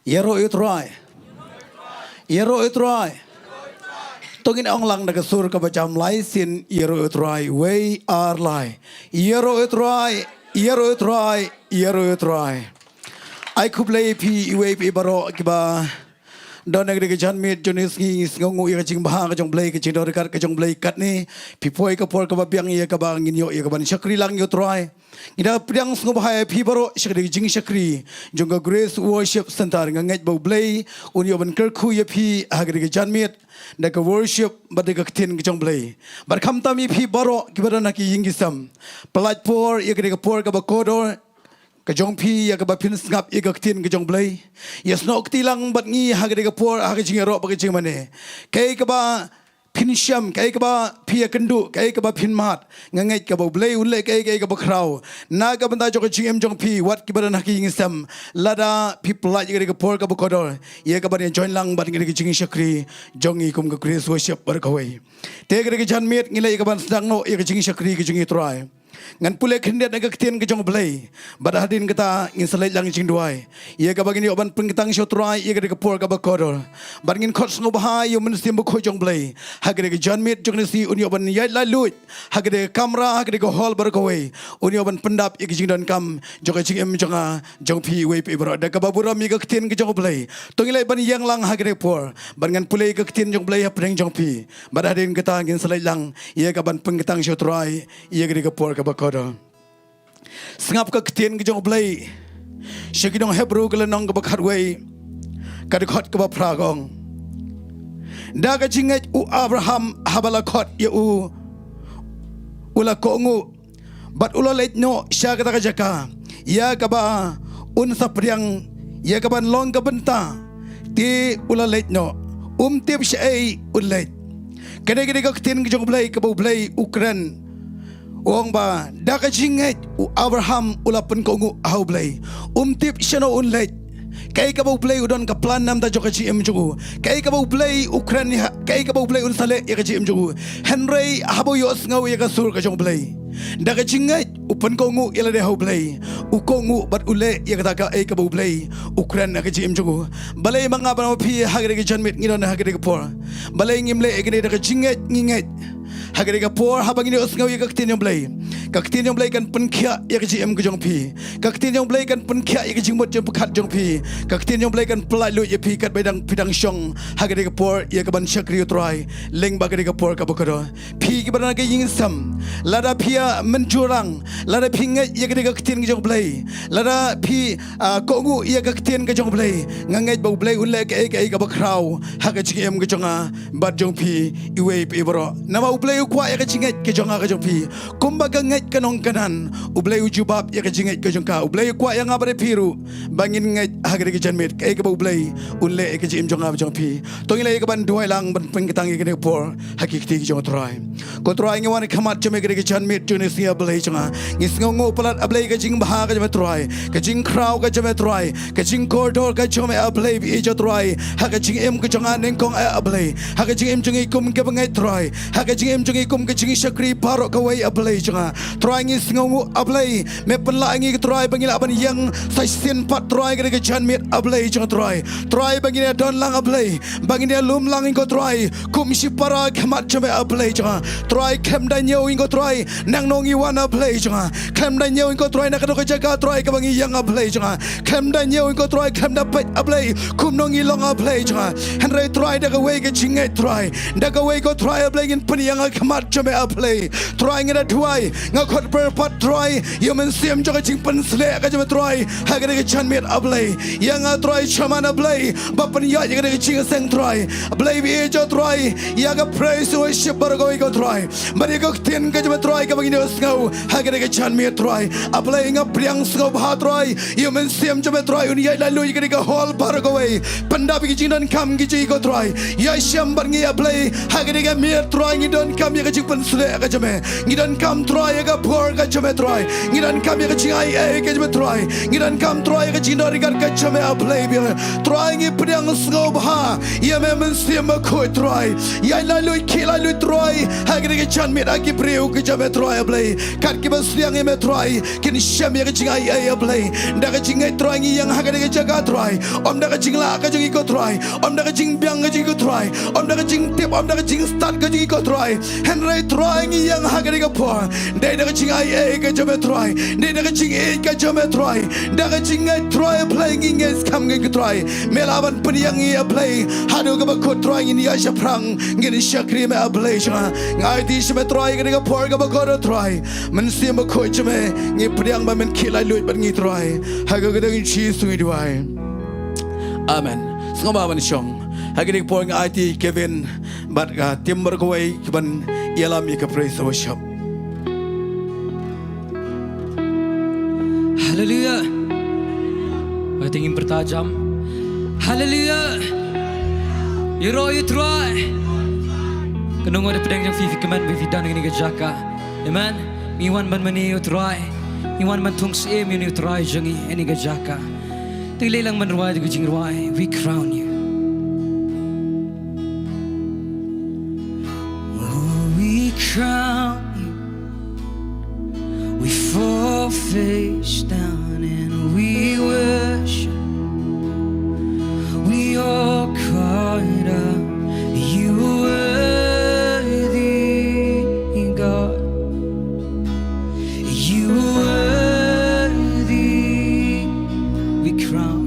Yero utrai. Yero utrai. Tungin ong lang nagasur ka bacam lai sin yero utrai. We are lai. Yero utrai. Yero utrai. Yero utrai. I kublai pi iwe pi baro kiba. Don negeri kejan mit jenis ngis ngongu ia kecing bahang kecong blai kecing dor dekat kecong blai kat ni pipoi kapor kababiang ia kabang ngin yo ia kaban syakri lang yo try ida priang sngo bahaya pi baro syakri jing syakri jongga grace worship center nganget bau blai unyo ban kerku ya pi hagri kejan mit dak worship badega ktin kecong blai bar kham tami pi baro kibara naki yingisam pelaj por ia kede kapor kabakodor kajong pi ya ka bapin ngap ya ka tin kajong blai yes no ktilang bat ngi ha ga de por ha ga jing ro ba ga jing mane kai ka ba Pynsheptieng kai ka ba pi ya kendu kai ka ba pin mat ngangai ka ba blai unle kai ka ba krau na ka banda jo ka jing em jong pi wat ki ba na ki ing sam lada people like ya ga por ka ba kodor ya ka ba ne join lang bat ngi ga jing syakri jong i kum ga grace worship bar ka wei te ga jan met ngile ka ban sedang no ya ga jing syakri ga jing i try ngan pule kendet naga ketien ke jong blai bada hadin kata ngin selai lang jing duai ia ka bagini oban pengitang syotrai ia ka kapor ka bakodor bar ngin khot sngo bahai yo Mynsiem bu khoi jong blai ha ka jan mit jong si uni oban yai la lut ha ka kamera ha ka hall bar ko wei uni oban pendap ik jing don kam jong jing em jong a jong pi wei pi bro da ka babura mi ka ketien ke jong blai tongilai ban yang lang ha ka por bar ngan pule ka ketien jong blai ha preng jong pi bada hadin kata ngin selai lang ia ka ban pengitang syotrai ia ka kapor ka bakodor sengap ka ketien ke jong blai syakidong hebrew ke lenong ke bakhat wei ka de khot ke ba pragong da ka jinget u Abraham habala khot ya u ula kongu bat ula let no sya ka ta jaka ya ka ba un sapriang ya ka ban long ka benta ti ula let no tip syai ulet kene ka ketien ke jong blai ke ba blai Ukraine Wong ba daka jinget u Abraham ulapan ko ngu ahaw blay tip siya no unlet kay ka ba blay udon ka plan nam da joka chi em jugu kay ka ba blay Ukraine kay ka ba blay unsale ya ka chi em jugu Henry habo yos ngaw ya ka sur ka jong blay daka jinget upan ko ngu ila de haw blay u ko ngu bat ule ya ka ka ay ka ba blay Ukraine ka chi em jugu balay mga ba pi hagre ka janmit ngidon hagre ka por balay ngimle egene daka jinget nginget hagre ka por habang ini osngaw ya kaktin yung blay kaktin yung blay kan penkhya ya ka GM ka jong pi kaktin yung blay kan penkhya ya ka jing mot jong pekat jong pi kaktin yung blay kan pelai lu ya pi kat bedang pidang syong hagre ka por ya ka ban syakri utrai leng bagre ka por ka bakado pi ki barana ka ying sam lada pia menjurang lada pi ngai ya ka kaktin ka jong blay lada pi kongu ya ka kaktin ka jong blay ngangai bau blay unle ka bakrau haga GM ka jonga bat jong pi iwe pi bro nama blay kwa ya ka jinget ke jonga ka jong pi kumbaga nget kanong kanan ublay ujubab ya ka jinget ka jong ka ublay kwa ya ngabare piru bangin nget hagre ka janmet ka ka ublay unle ka jim jonga jong pi tongile ka ban duai lang ban pengkitang ka por hakikti ka jong try ko try ngi khamat jame ka janmet Tunisia blay jonga ngis ngo palat ablay ka jing baha ka jame try ka jing kraw ka jame try ka jing corridor ka jome ablay bi jo try ha ka jing em ka jonga neng kong ablay ha ka jing em jongi kum ka bangai try ha ka jing em jongi kum ka jing syakri paro ka wei ablay jonga try ngi sngongu ablay me penla ngi try bangila ban yang sai sin pat try ka jan met ablay jonga try bangila don lang ablay bangila lum lang ngo try kum si para khamat jame ablay jonga try kem da nyau ngo try nang nongi wana ablay jonga kem da nyau ngo try na ka ko jaga try ka bangi yang ablay jonga kem da nyau ngo try kem da pet ablay kum nongi long ablay jonga henry try da ka wei ka jingai try da ka wei ko try ablay ngin pen yang khamat jame ablay try ngi da tuai ngakot berpat try yo Mynsiem joka jing pen sle ka jame try ha ka ka chan met ablay yang try chaman ablay bapan ya ka ka jing seng try ablay bi jo try ya ka praise worship bar go go try mari ka tin ka jame try ka bagi nos ngau ha ka ka chan met try ablay nga priang sngau bha try yo Mynsiem jame try uni ya la lu ka hol bar go wei pandap ki jing don kam ki ji go try ya syam bar ngi ablay ha ka met try ngi don kam ya ka jing pen sle ka jame ngi don kam try ya ka por ka jame try ngi don kam ya ka jing ai ka jame try ngi don kam try ya ka jing don ka jame ablay bi try ngi priang sngau bha ya me Mynsiem ko try ya la lu ki la lu try ha ka chan met aki pri liu ke jam troy play kat ki bas liang e troy kin sham ye jing ai play da ka jing troy ngi yang ha ka de jaga troy om da ka jing la ka jing ko troy om da ka jing byang ka jing ko troy om da ka jing tip om da ka jing start ka jing ko troy henry troy ngi yang ha ka de ka po de da ka jing ai ka jam troy de da ka jing e ka jam troy da ka jing troy play ngi nges kam ngi troy melaban peniang ngi play hadu ka ba ko troy ngi ya sha prang ngi shakri me play sha ngai ti shme troy ka de ka por ka ba ko troy Mynsiem ba ko chme ngi peniang ba men khilai lut ban ngi troy ha ka de chi sui duai amen ngoma ban shong ha ka de por ngai ti Kevin bat ka timber ko wai ban ialam ka praise worship Haleluya. Kita ingin bertajam. Haleluya. Yero yutrai. Kenung ada pedang yang fifi keman bevidan ini kejaka. Amen. Miwan ban mani yutrai. Miwan ban tung sim ini yutrai jangi ini kejaka. Tilelang manruai di Jing ruai. We crown you. Oh, we crown you. We fall face down and we worship. We all cried out, you worthy, God. You worthy. We crown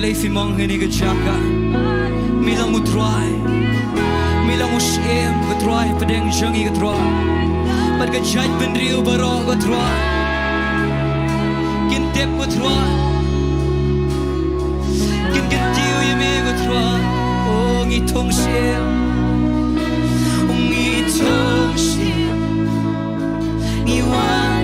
Blijf je man in je jacka. Milang utrai. Milang usiem utrai pedeng jangi utrai. But ke jait benriu barok utrai. Kin tep utrai. Kin ketiu ye me utrai. Oh ngitong siem. Ngitong siem. Ngiwan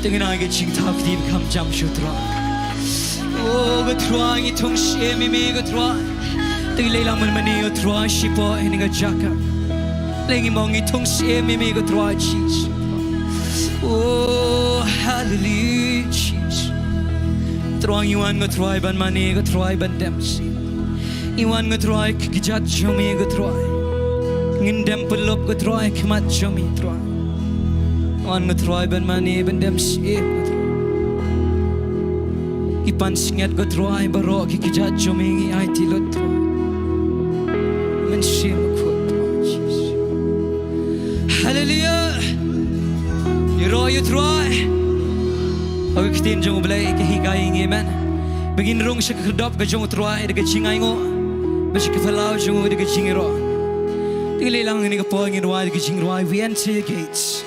Dengan agak Jing tak di bekam jam syutra. Oh, getruang itu ngsiemi me getruang. Tapi lelang menmani getruang siapa ini gejaka. Lengi mong itu ngsiemi me getruang cheese. Oh, hallelujah cheese. Truang iwan getruang ban mani getruang ban demsi. Iwan getruang kejat jami getruang. Ngindem pelop getruang kemat jami getruang. Wan ngetroy ben mani ben dem siep Ipan singet getroy barok kijat jomingi ai tilot Mynsiem kut Jesus Hallelujah Yero yutroy Aku kitin jong blai ke hikai ngemen Begin rong se kedop ke jong troy de jingai ngo Besi ke falau jong de jingiro Tilelang ni ke poing roi de jingroi we enter gates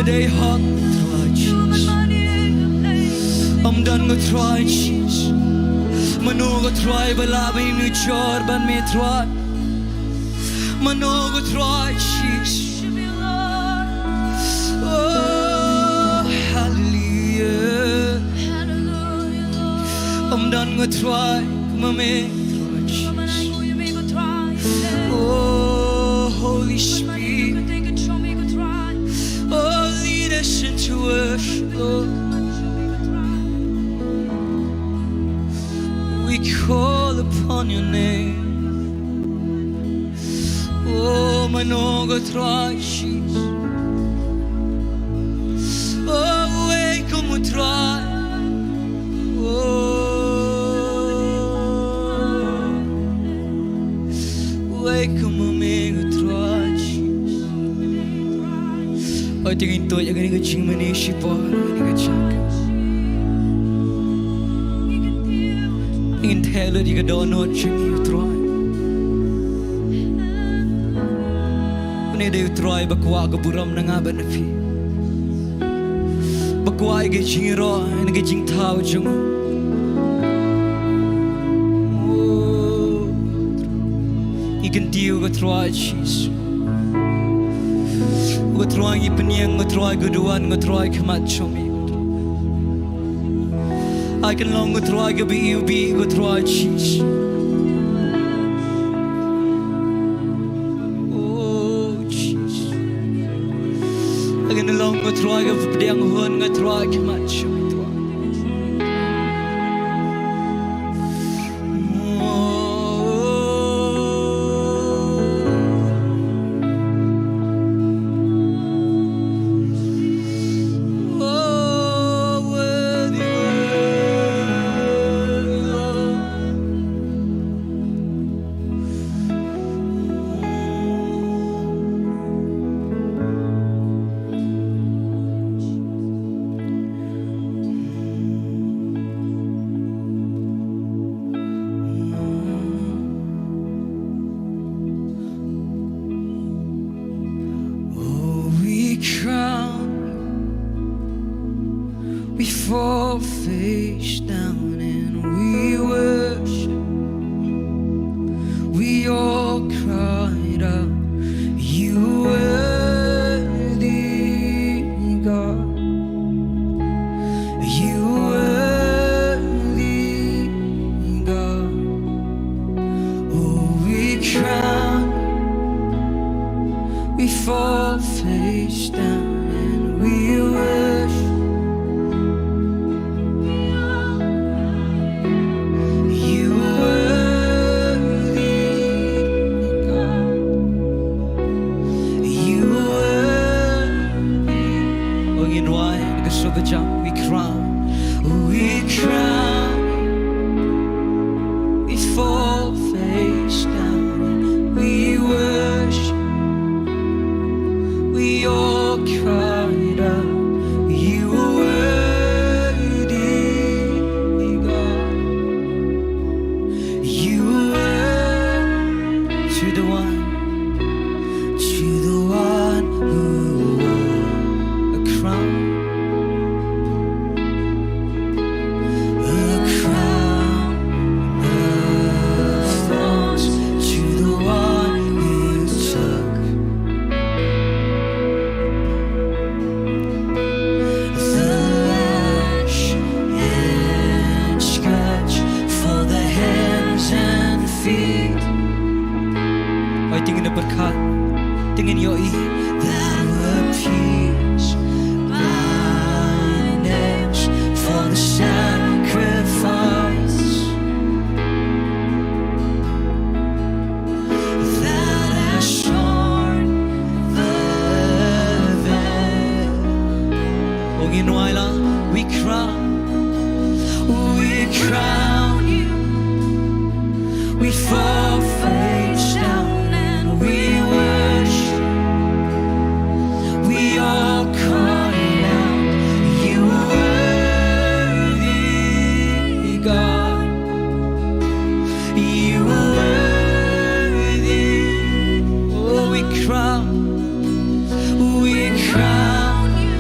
day hot try Jesus. I'm done with try Jesus. Manoga try balabi mi chor ban me try. Manoga try Jesus. Oh hallelujah. I'm done with try. Mame try Jesus. Oh Holy Spirit. Oh lead us into worship, Lord. We call upon your name. Oh, manoga try Jesus. Oh, wake up try. Oh, wake up amigo try Jesus. I think into it again Jing Mynsiem again Jack. In Taylor, you don't know Jing you try. When you try, bakwa kaburam na nga ba na fi? Bakwa ay Jing ro, ay Jing tao Jing. Oh, you can deal with try Jesus. With try Pynsheptieng, with try Guduan, with try Kamachomi. I can long go try to be you be go try cheese. Oh cheese. I can long go try to be young hun go try to match you. We fall face down and we worship. We all cried out, you worthy God. You worthy God. Oh, we crown, we fall face down and we worship. We crown, we fall face down, we worship, we all cried out, you are worthy, God. You are to the one who wore a crown. Tingin yo that were peace, blindness for the sacrifice that has torn the veil. Oh, in we crown you, we fall face down. We crown you.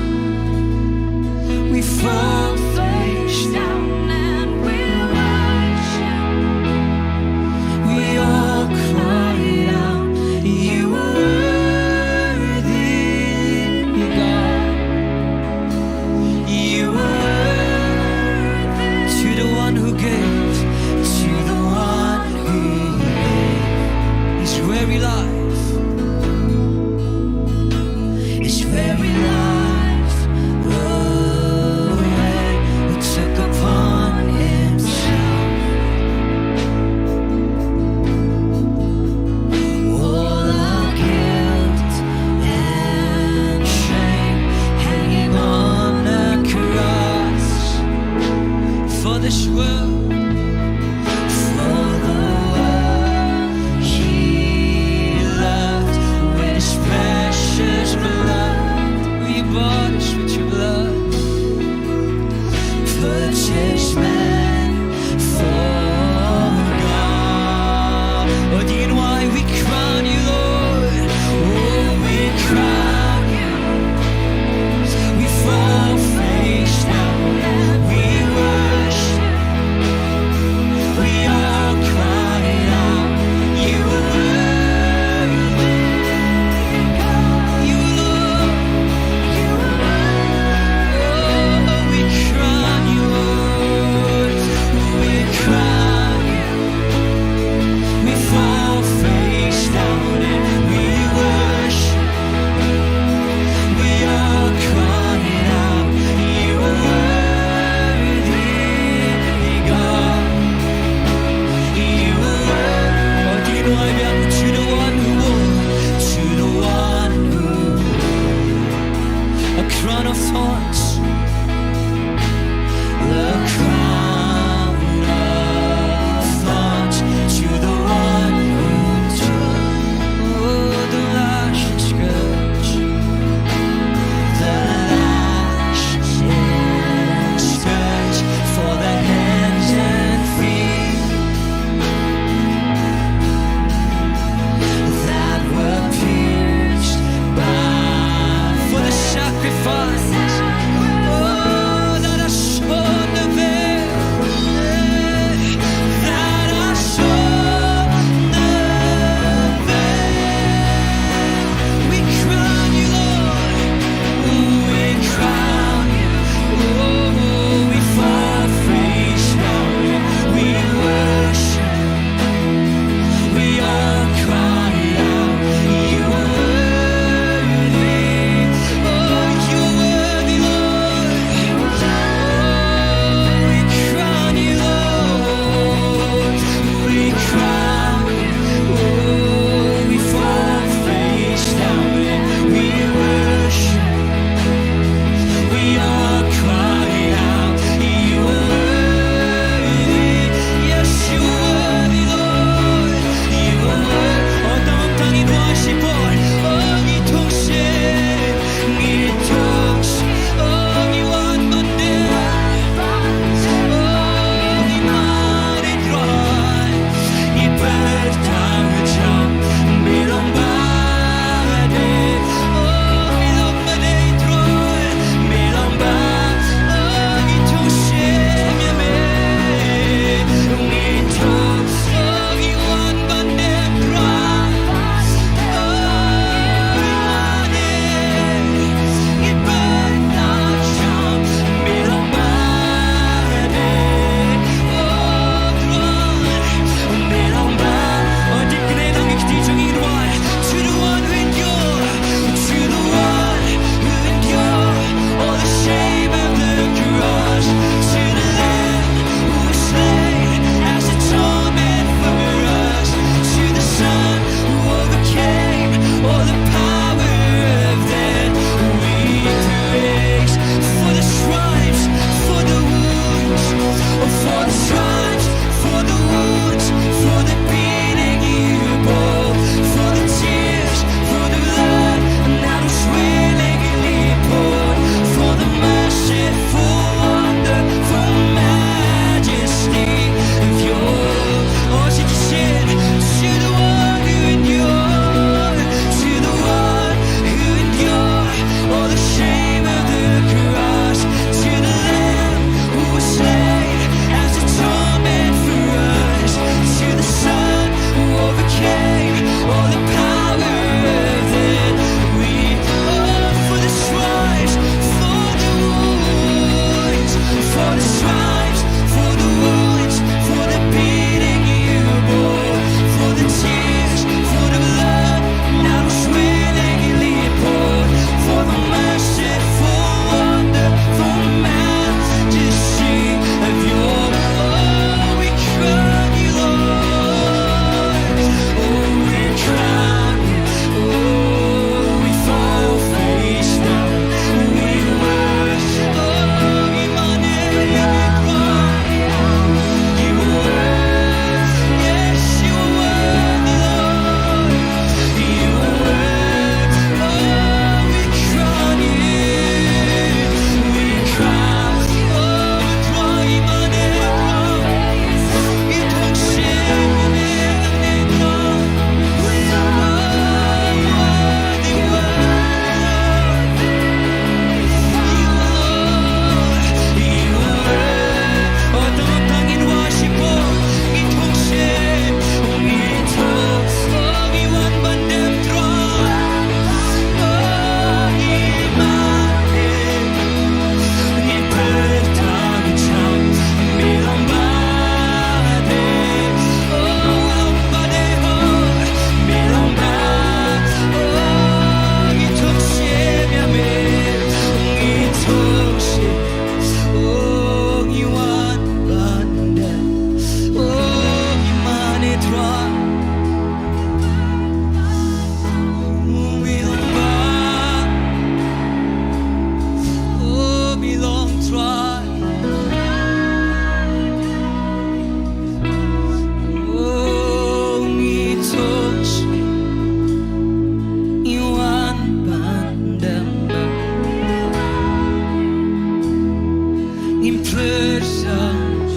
presence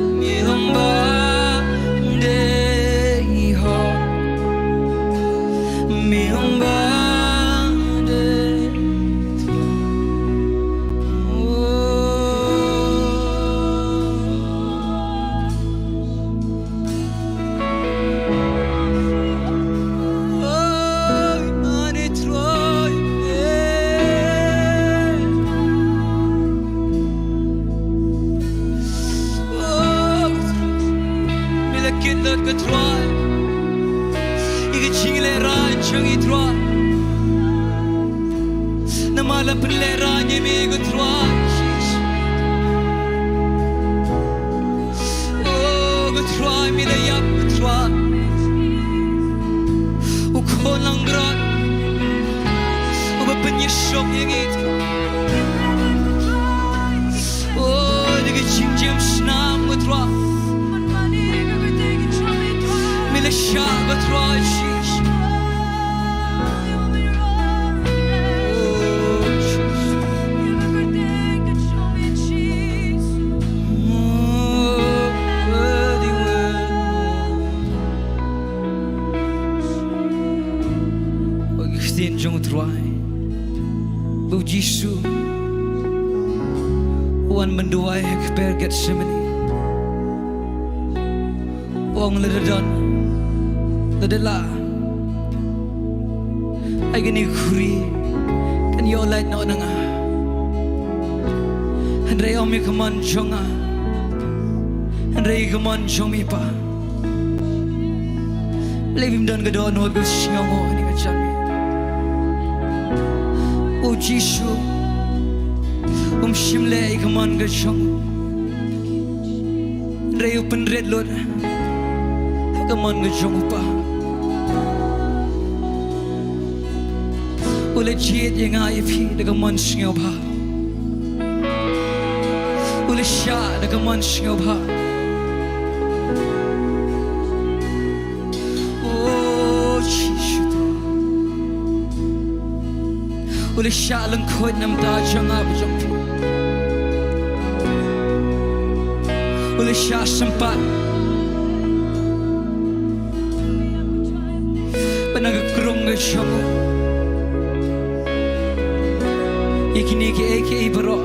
Myllambah day heart Myllambah day Namala pelera nyemi gutwa Oh gutwa mi la yap gutwa Ukolang grat Uba penyesok yang itu Oh digi cingjam snam gutwa Mi la syak gutwa Bu Jisu wan menduai hekper Getsemani Wong ledadan ledela ay gani kuri kan yo light na onanga Andre omi kaman jonga Andre kaman jomi pa Levim dan gadon wag singaw ni kachami O Jisu shimle ikaman gachong Rayo penred Lord Ikaman gachong pa Ule jit yang ayapi Dagaman singaw pa Ule siya Dagaman singaw pa Ule siya lang ko'y namda siyang abijong Ule siya sempat Panagakrong nga siya mo Ikiniki eki ibaro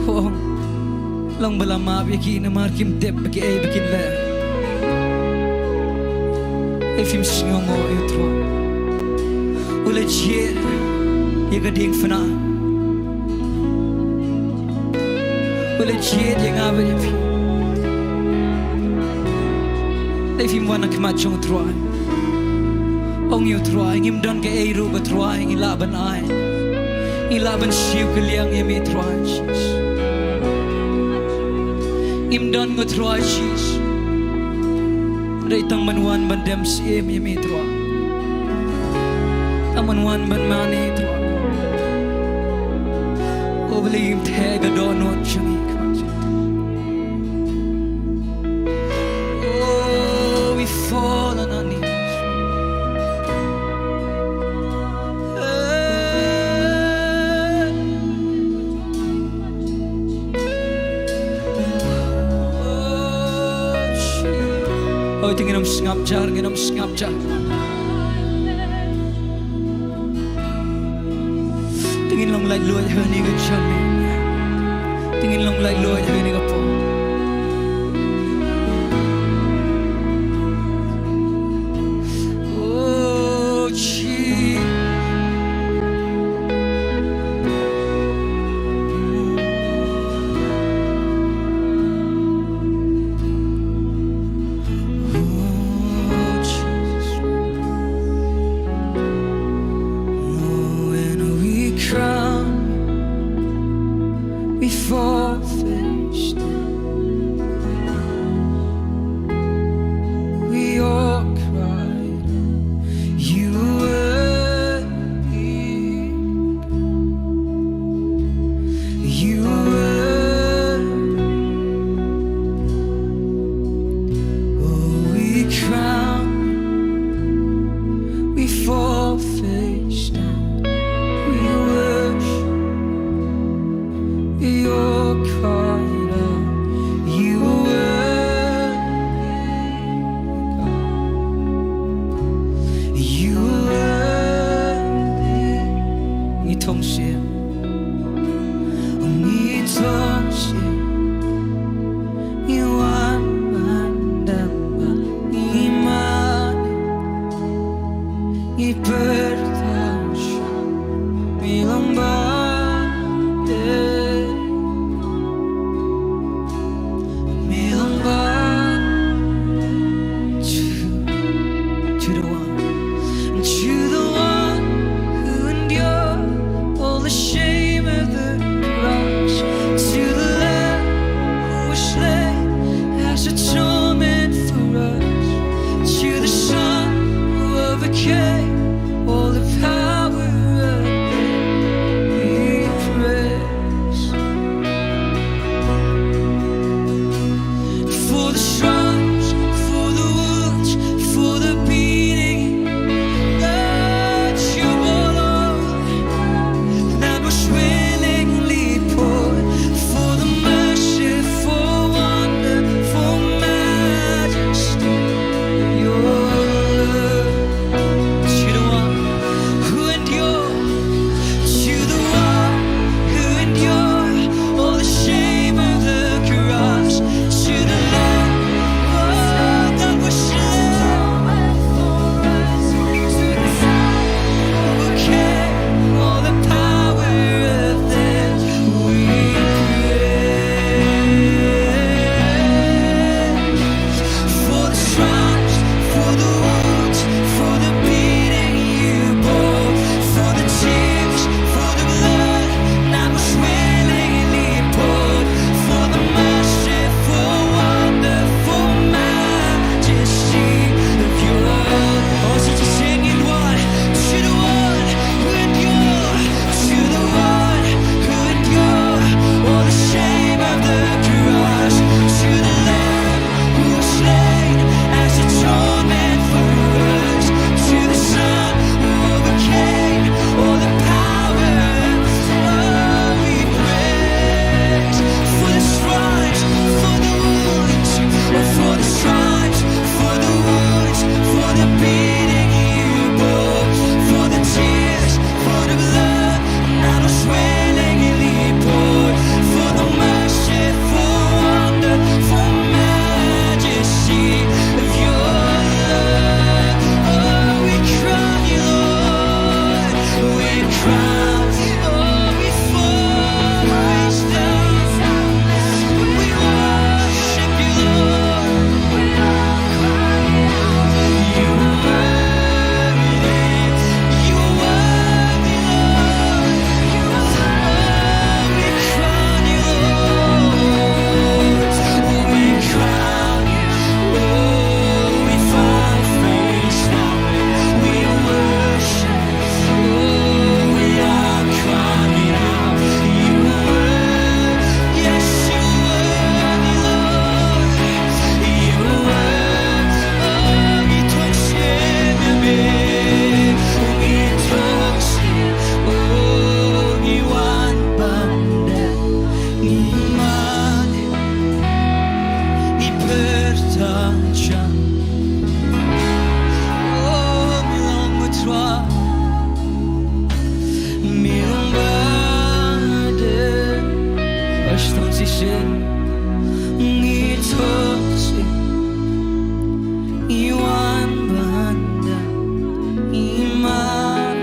Oh Lang balamab iki na markim tip Baki ay bikin la Ifim singaw mo ayutro Ule jir Yaga ding fana Ule jir yang abe yapi Leifim wana kemachong truay Ong yu truay Ngim don ke eiru ba truay Ilaban ay Ilaban siu ke liang yami truay Ngim don ko truay sis Reitang manuan bandem siem yami truay Aman wan ban mani truay Believe tag a door not chungy Oh, we fall on our knees Oh, tingin am ngap jar Tingin long lại lùi hơn đi cái chân mình Tingin long lại lùi hơn đi cái phố Oh chi You're crying out. You were God. You were 이 통신 이 통신 이 완만담바 이만 이 pertasya bilang bate bilang to the one who endured all the shame of the cross, to the Lamb who was slain as a torment for us, to the Son who overcame all the power of death, we praise. For the stripes, for the wounds, for the beating that you bore, that was willingly poured, for the mercy, for wonder, for majesty, your love. To the one who endured, to the one who endured all the shame of the cross, to the Lamb that was slain for us, to the Son who overcame all the power of death, we praise. For the stripes, for the wounds, for the beating you bore, for the tears, for the blood that was willingly poured, for the mercy, for wonderful majesty of your love. Oh, so just sing it one, to the one who endured, to the one who endured all the shame of the cross, to the Lamb who was slain as a torment for us, to the Son who overcame all the power. Oh, we praise. For the stripes, for the wounds, for the stripes, for the wounds, for the beating you bore, for the tears, for the blood that was willingly poured, for the mercy, for wonder, for majesty of your love. Oh, we crown you, Lord. We crown you, oh, we fall face down. We worship you, Lord. You are worthy. You are worthy, Lord. Oh, we crown you, Lord. Oh, we crown you. Oh, we fall face down. We worship. Oh, we are crying out. You are worthy. Yes, you are worthy, Lord. You are worthy. Oh, we don't shame you, babe. We don't shame. Oh, you unbound. Iman, ipertancia. Oh, milang betra, milang baden. Bastão se sing, ngitosi, iwan banda, iman.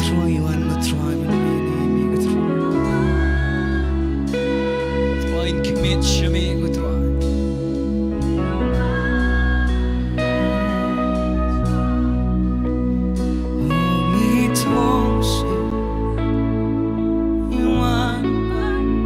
Try iwan matry, minimini gutry. Try in commit shami gutry. Ngitosi, iwan banda.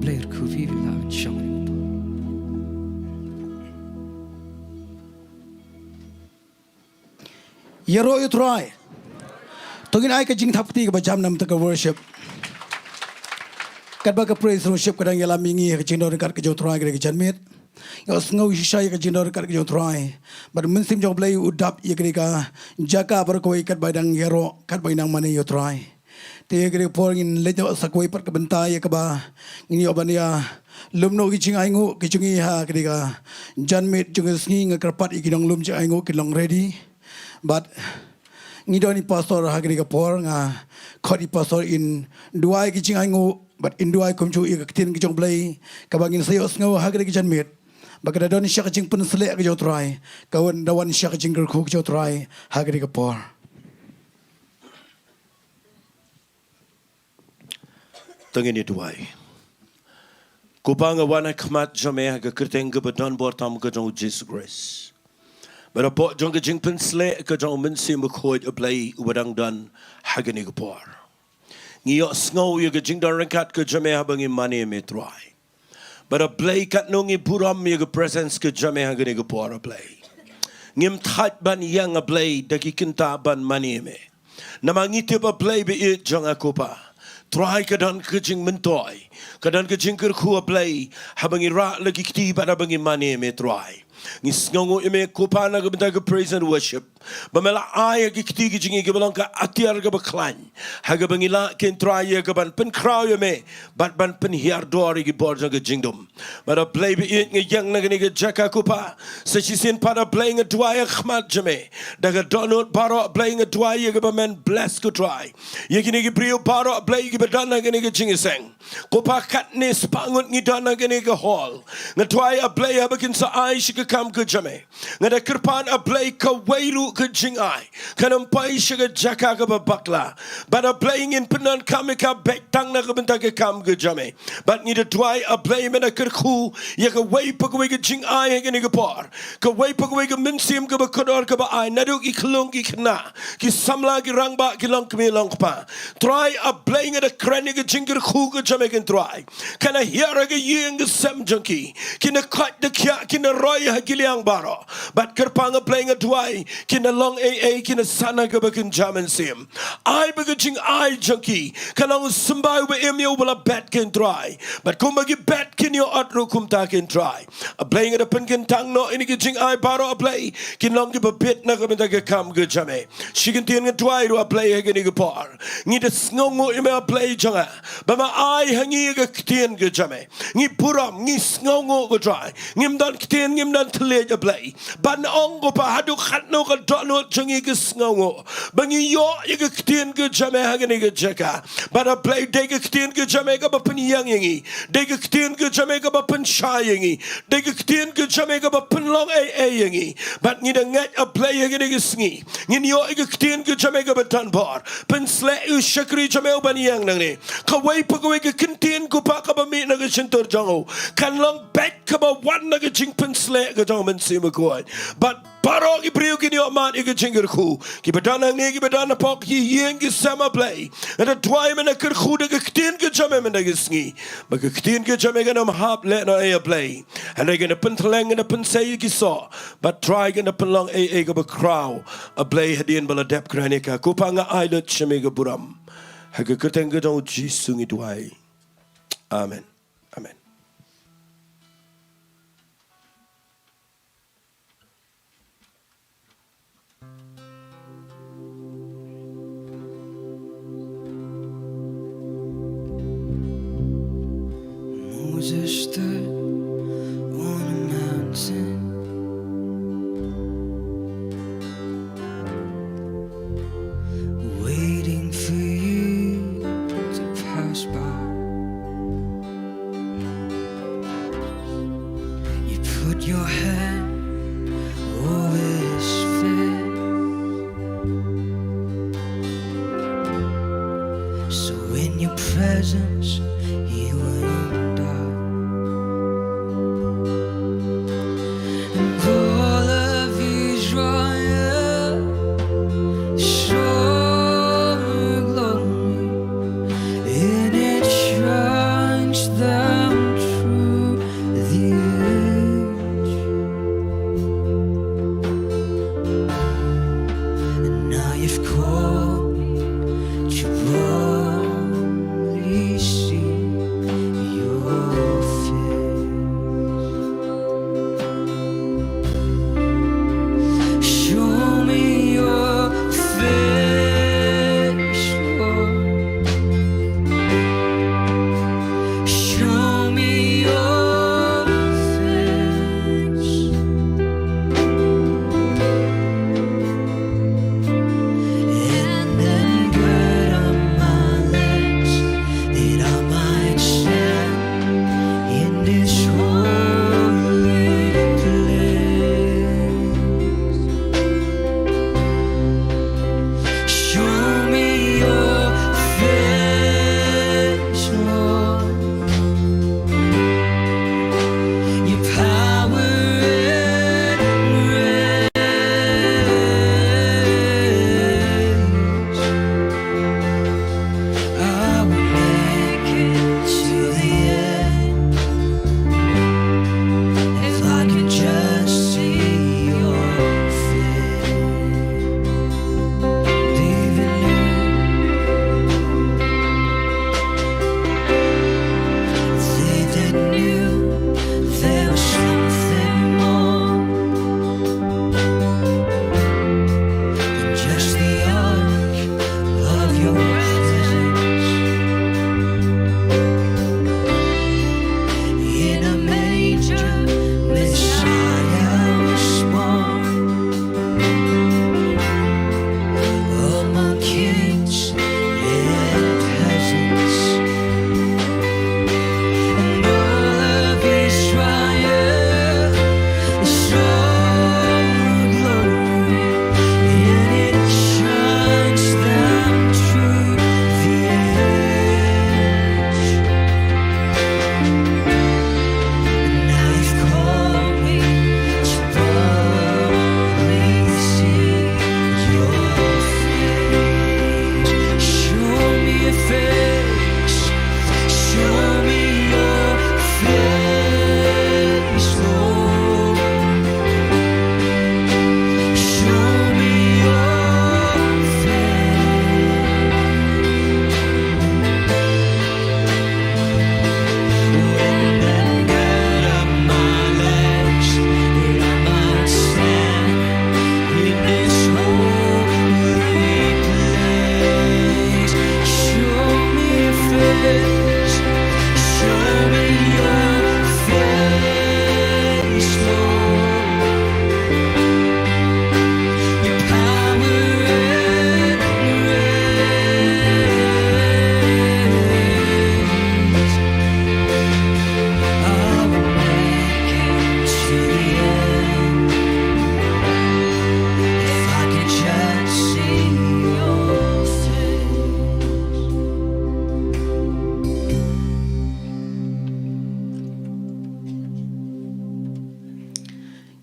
player ku vi la chang to Yero utrai. Tungin ai ka jing thapti ka bajam nam ta ka worship. Kat ba ka praise worship kadang yala mingi ka jing dor kat ka jo trai ka janmit. Yo ngau shisha ka jing dor kat ka jo trai. But Mynsiem jo play udap ye ka jaka bar ko kat badang yero kat ba nang mane yo trai. Te kri por in lejo sakoi par ka banta ye ka ba ngini obania lumno ki jing ai ngu ki jungi ha ka janmit jung sngi ngakrapat ikinong lum ji ai ngu kilong ready. But ngidoni pastor hagri ka por nga khodi pastor in duai ki ching aingu but in duai komchu ik tin ki jong play ka bangin sayo sngo hagri ki janmit bakada don shaka ching pun sle ka jo try ka wan dawan shaka ching ker khuk jo try hagri ka por tangini duai kupanga wana khmat jame ha ka kerteng ka badon bor tam ka jong Jesus grace. But a pot jong jing pen sle ka jong Mynsiem khoi a play wadang dan hagani ka por. Ngiyo sngo ye ka jing dan rankat ka jame ha bangi mani me try. But a play kat nongi buram ye ka presence ka jame hagani ka por a play. Ngim that ban yang a play daki kinta ban mani me. Namangitip a play be it jong akopa. Try ka dan ka jing mentoy. Ka dan ka jing ker khu a play ha bangi ra lagi kti ba bangi mani me try. Ngisngongo ime kupana ka benda ka praise and worship. Bamela aya ki kiti ki jingi ka balang ka atiar ka baklan. Haga bangila ken traya ka ban pen kraw me. Bat ban pen hiar doari ki borja ka jingdom. But play be it nga yang na gani ka jaka kupa. Sa chisin para play nga duaya khmat jame. Daga donut baro play nga duaya ka ba men bless ko try. Yakini ki brio baro play ki badana gani ka jingi seng. Kupa katnis pangut ngidana gani ka hall. Nga duaya play habakin sa ay shika kam ke jame ngada kirpan a play ka wairu ke jingai kanam pai shiga jaka ka bakla but a playing in penan kamika bek tang na ka benta ke kam ke jame but ni de twai a play mena kirkhu ye ka wai pa ka jingai ke ni ka par ka wai pa ka Mynsiem ka ba kodor ka ba ai nadu ki klung ki khna ki samla ki rangba ki long kmi long pa try a playing at a cranny ke jingir khu ke jame ken try kana hiara ke Ieng ke sem junkie kina kat de kya kina roy Giliang baro, but kerpanga playing a duai, kina long kina sana gabakin Mynsiem. I begajing I junkie, kanang sumbai we emio will a bat can try, but kumagi bat kin your utro kumta can try. A playing at a pinkin tang no any gajing I baro a play, kin long give a bit nagamita kam good jame. She can tin a duai to a play again a par. Need a snongo email play janga, but my eye hangi a ktin good jame. Ni puram, ni snongo go dry, nim dan ktin, nim dan a play. Ban ongo pa hadu khatno ka dono jungi ka snongo. Bangi yo yiga ktin ka jame hagani ka jaka. But a play dega ktin ka jame ka bapan yangi. Dega ktin ka jame ka bapan shayangi. Dega ktin ka jame ka bapan long yangi. But nida ngat a play hagani ka sngi. Ngin yo yiga ktin ka jame ka batan bar. Pen sle u shakri jame uban yang nangni. Ka way pa ka way ka kintin ko pa ka ba mi na ka shintor jango. Kan long back ka ba wan na ka jing pen sle ka jango Mynsiem ko. But paro ki priyo ki niyo man ika jingir khu. Ki badana ngi ki badana pok ki Ieng ki sama play. And a twai mena kir khu de ktin ke jame mena ki sngi. Ba ktin ke jame ka nam hap le no a play. And I gonna pen thleng and a pen say ki so. But try gonna pen long a ka ba crow. A play hadin bala dep kranika. Kupanga islet shame ka buram. Haga kerteng ka dong jisungi twai. Amen. Amen. Moses stood on a mountain, waiting for you to pass by. You put your hand over his face, so in your presence he wouldn't die.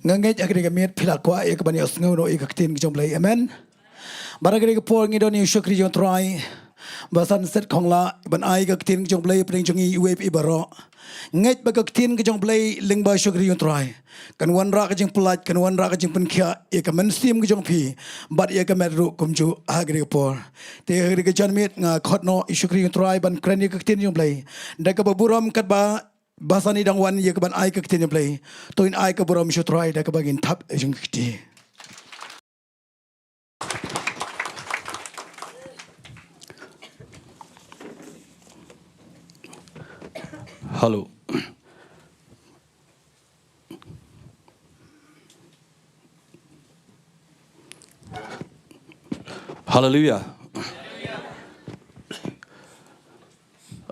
nganget agri kamiet pilakwa ya kabani osngo no ikaktin jomblay amen baragri ke por ngidoni syukri jon try basan set Khonglah ban ai kaktin jomblay pring jongi web ibaro nget bagaktin ke jomblay lingba syukri jon try kan wanra ke jing pelat kan wanra ke jing penkhia ya ka Mynsiem ke jongpi bat ya ka medru kumju agri ke por te agri ke janmit nga khotno syukri jon try ban krani kaktin jomblay da ka baburam kat ba Basani dang wan ye kaban ai ka ktin play to in ai ka borom should try da ka bagin tap jing kti Hello. Hallelujah.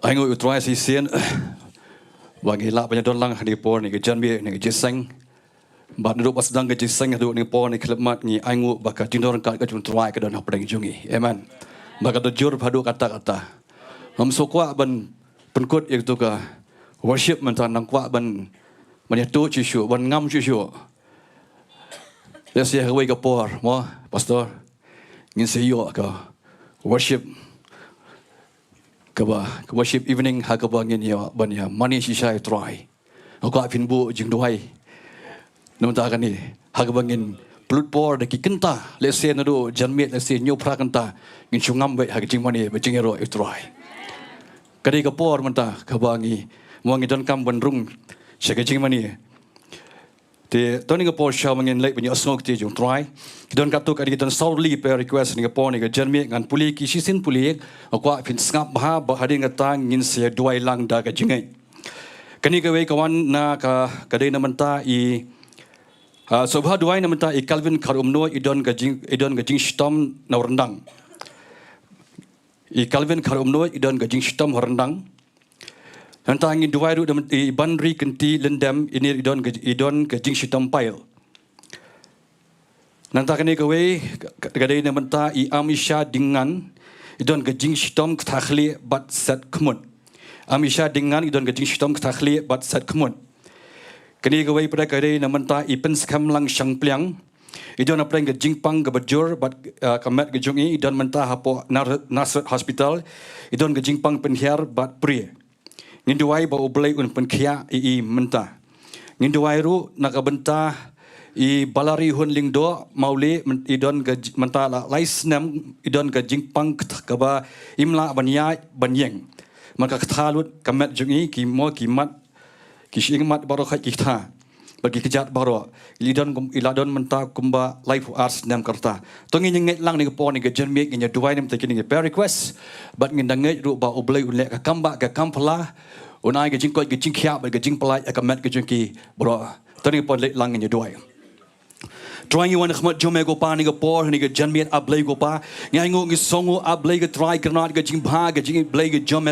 Anh ngồi try si sen Wagi la banyak dolang di por ni ke janbi ni ke jiseng bat duduk pas dang ke jiseng duduk ni por ni klemat ni aingu baka tindor kat ke jun try ke don hapeng jungi amen baka dojur padu kata-kata ngam sokwa ban penkut iku ka worship mentan nang kwa ban menyatu cisu ban ngam cisu lesia hawe ke por mo pastor ngin seyo ka worship kaba worship evening ha kaba ngin ya ban ya mani shisha try ko apin bu jing doai namta kan ni ha kaba ngin plut por de ki kenta le se na do janmet le se nyo pra kenta ngin chungam be ha jing mani be jing ro try kadi ka por manta kaba ngi mo ngi don kam ban rung se ka jing mani te toni ka por sha mangin lek bin osngok ti jung try don ka to ka don Sohthri pe request ni ka por ni ka janmet ngan puli ki sisin puli akwa pin ngap ha ba hading ka tang ngin se duai lang da ka jingai kani ka we ka wan na ka kadai na manta I sobha duai na manta I Calvin Kharumno idon ka jing stom na rendang I Calvin Kharumno idon ka jing stom rendang Nanta ngin duai ru I banri kenti lendam ini idon ka jing stom pail Nanta kani ka we kadai na manta I amisha dingan idon ka jing stom kthakli bat set kmun amisha dingan idon ka jing stom kthakli bat set kmun kani ka we pada kadai na manta I Pynsheptieng shangpliang idon apreng ka jing pang ka bajur bat kamet ka jungi idon manta hapo Nasr hospital idon ka jing pang penhiar bat pri nginduai ba oblai un penkhia I menta nginduai ru nakabenta I balari hun lingdo Mawlai idon ga menta la laisnam idon ga jingpang kaba imla banyeng maka ktalut kamet jungi ki mo ki mat ki shingmat baro khat ki tha bagi kejat baro iladon menta kumba life arts nam karta tongi nget lang ni ko ni ga janmek ni duai nam takin ni per request but ngin dangai ru ba oblai un le ka kamba ka kampala unai ga jingko ga jingkhia ba ga jingpalai ka met ga jingki bro toni pon le lang ni duai Trying you want to come Jome go pa ni ga por ni ga janmet ablay go pa ngai ngo ngi songo ablay ga try kanat ga jing bha ga jing blay ga Jome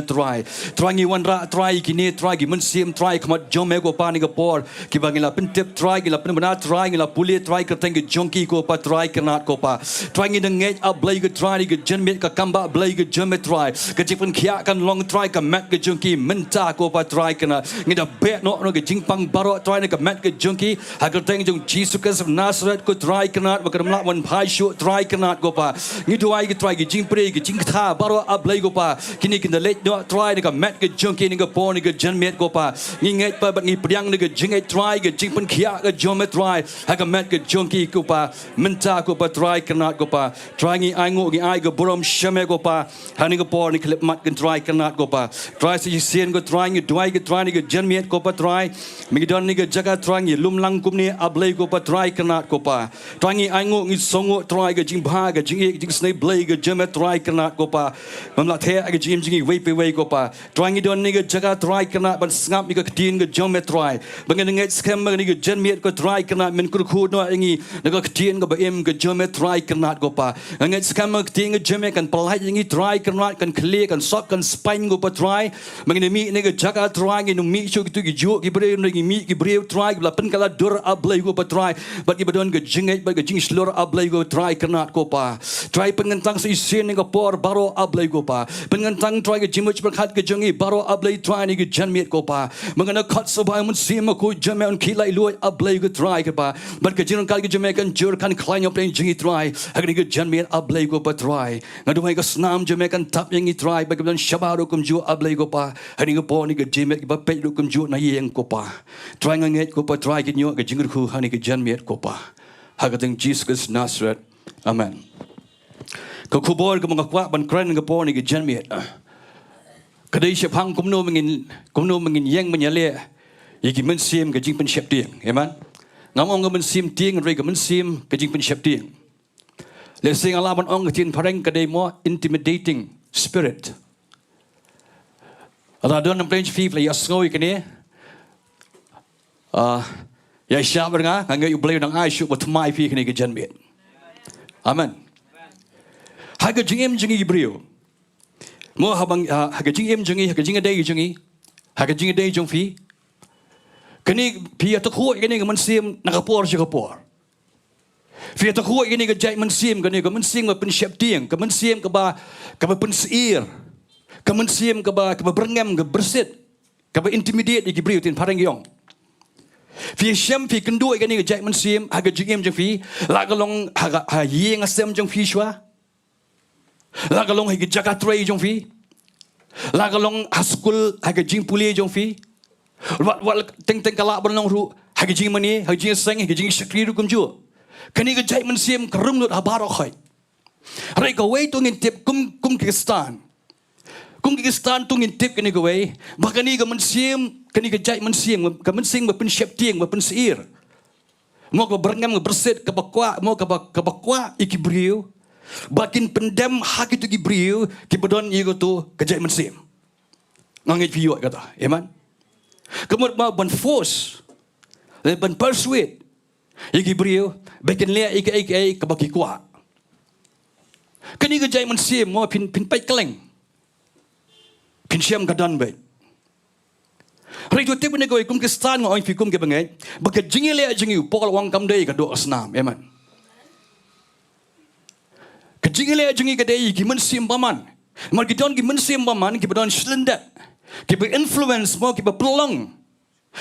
trying you want ra try ki ne try gi Mynsiem try come Jome go pa ni ga por ki bangila pentep try gi la penbana try gi la puli try ka teng ga jonki ko pa try kanat ko pa trying in ngai ablay ga try ni ga janmet ka kamba ablay ga Jome try ga jing pen khia kan long try ka mat ga jonki menta ko pa try kana ngi da bet no ga jing pang baro try ni ga mat ga jonki ha ga teng jong Jesus Christ of Nazareth ko try kanat bakam wan phai shu try kanat go pa ngi duai gi try gi jing pre gi jing tha baro ablay go pa kini kin the let no try ni ga mat ga junki ni ga por ni ga janmet go pa ngi ngai pa ngi priang ni ga jing ai try ga jing pen khia ga Jome try ha ga mat ga junki ko pa menta ko pa try kanat go pa try ngi ai ngo gi ai ga borom shame go pa ha ni ga por ni klip mat kan try kanat go pa try si sien go try ngi duai ga try ni ga janmet go pa try mi don ni ga jaga try ngi lumlang kum ni ablay go pa try kanat go pa twangi aingo ngi songo try ga jing bha ga jing ek jing snai blay ga Jome try kanat go pa mamla the ga jing jing we pe we go pa twangi don ni ga jaga try kanat ban ngap ni ga tin ga Jome try bangen ngai scam ni ga janmet ko try kanat men kur khu no ngi ga tin ga ba em ga Jome try kanat go pa ngai scam ga tin ga Jome kan palai ngi try kanat kan clear kan sok kan spine go pa try bangen mi ni ga jaga try ngi no mi chu tu gi jo gi bre ngi mi gi bre try la pen kala dur ablay go pa try but gi badon ga jingit ba jing slur ablay go try kanat ko pa try pengentang sa isin ng por baro ablay ko pa pengentang try ke jimuch berkat ke jongi baro ablay try ni ke janmit ko pa mengana khat sabay mun sim ko jame on kilai luai ablay go try ke pa bar ke jiron kal ke jame kan jur kan klain op jingi try agni ke janmit ablay ko pa try ngadu mai ke snam jame kan tap yang i try ba ke don shabaro kum ju ablay ko pa hari ke po ni ke jimet ke ba pe kum ju na Ieng ko pa try nganget ko pa try ke nyo ke jingir khu hani ke janmit ko pa hagateng Jesus Nazareth amen ko kubor ke mga kwa ban kren ke po ni ke janmit kadai siapang kumno mengin Ieng menyale yiki Mynsiem ke Jing Pynsheptieng amen ngamong ke Mynsiem tieng re ke Mynsiem ke Jing Pynsheptieng le sing alaban ong tin pareng kadai mo intimidating spirit ada don nam plenty people ya sngoi ke ni ya syabar nga ngai u bleu nang ai shu wat mai fi ke ni ke janmit amen haga jingem jingi brio mo habang haga jingem jingi haga jinga dei jingi haga jinga dei jong fi kani pi atakhu kani ke Mynsiem nakapor je kapor fi atakhu kani ke jai Mynsiem kani ke Mynsiem ke Pynsheptieng ke Mynsiem ke ba Pynshir ke Mynsiem ke ba berengam ke bersit ke ba intimidate ke brio tin parang yong fi syam fi kendu kani ke jai Mynsiem haga jingem jong fi la galong haga Ieng asem jong fi shwa la galong higi jagat rei jong fi la galong haskul hagi jing puli jong fi wat teng kala bonong ru hagi jing mani hagi jing seng hagi jing shakri ru kum ju kani ke jai Mynsiem kerum lut habaro khoi rei ka wei tu ngin tip kum Kyrgyzstan tu ngin tip kani ke wei bakani ke Mynsiem kani ke jai Mynsiem ke Mynsiem ke Pynsheptieng ke Pynshir mo ke berengam ke bersit ke bakwa mo ke bakwa ikibrio bakin pendem hak itu gibriu kibodon yigo tu kejai Mynsiem ngangit piyo kata amen kemud ma ban force le ban persuade yigibriu bakin le ik kabaki kwa kani kejai Mynsiem mo pin pai keleng Pynsheptieng kadan bai rai tu tip ne go ikum Kyrgyzstan ngo oi fikum ke bangai bakat jingi le jingi pol wang kam dei ka do asnam amen kejingile jingi kadai ki Mynsiem baman mar gidon ki Mynsiem baman ki badon slendat ki be influence mo ki be pelong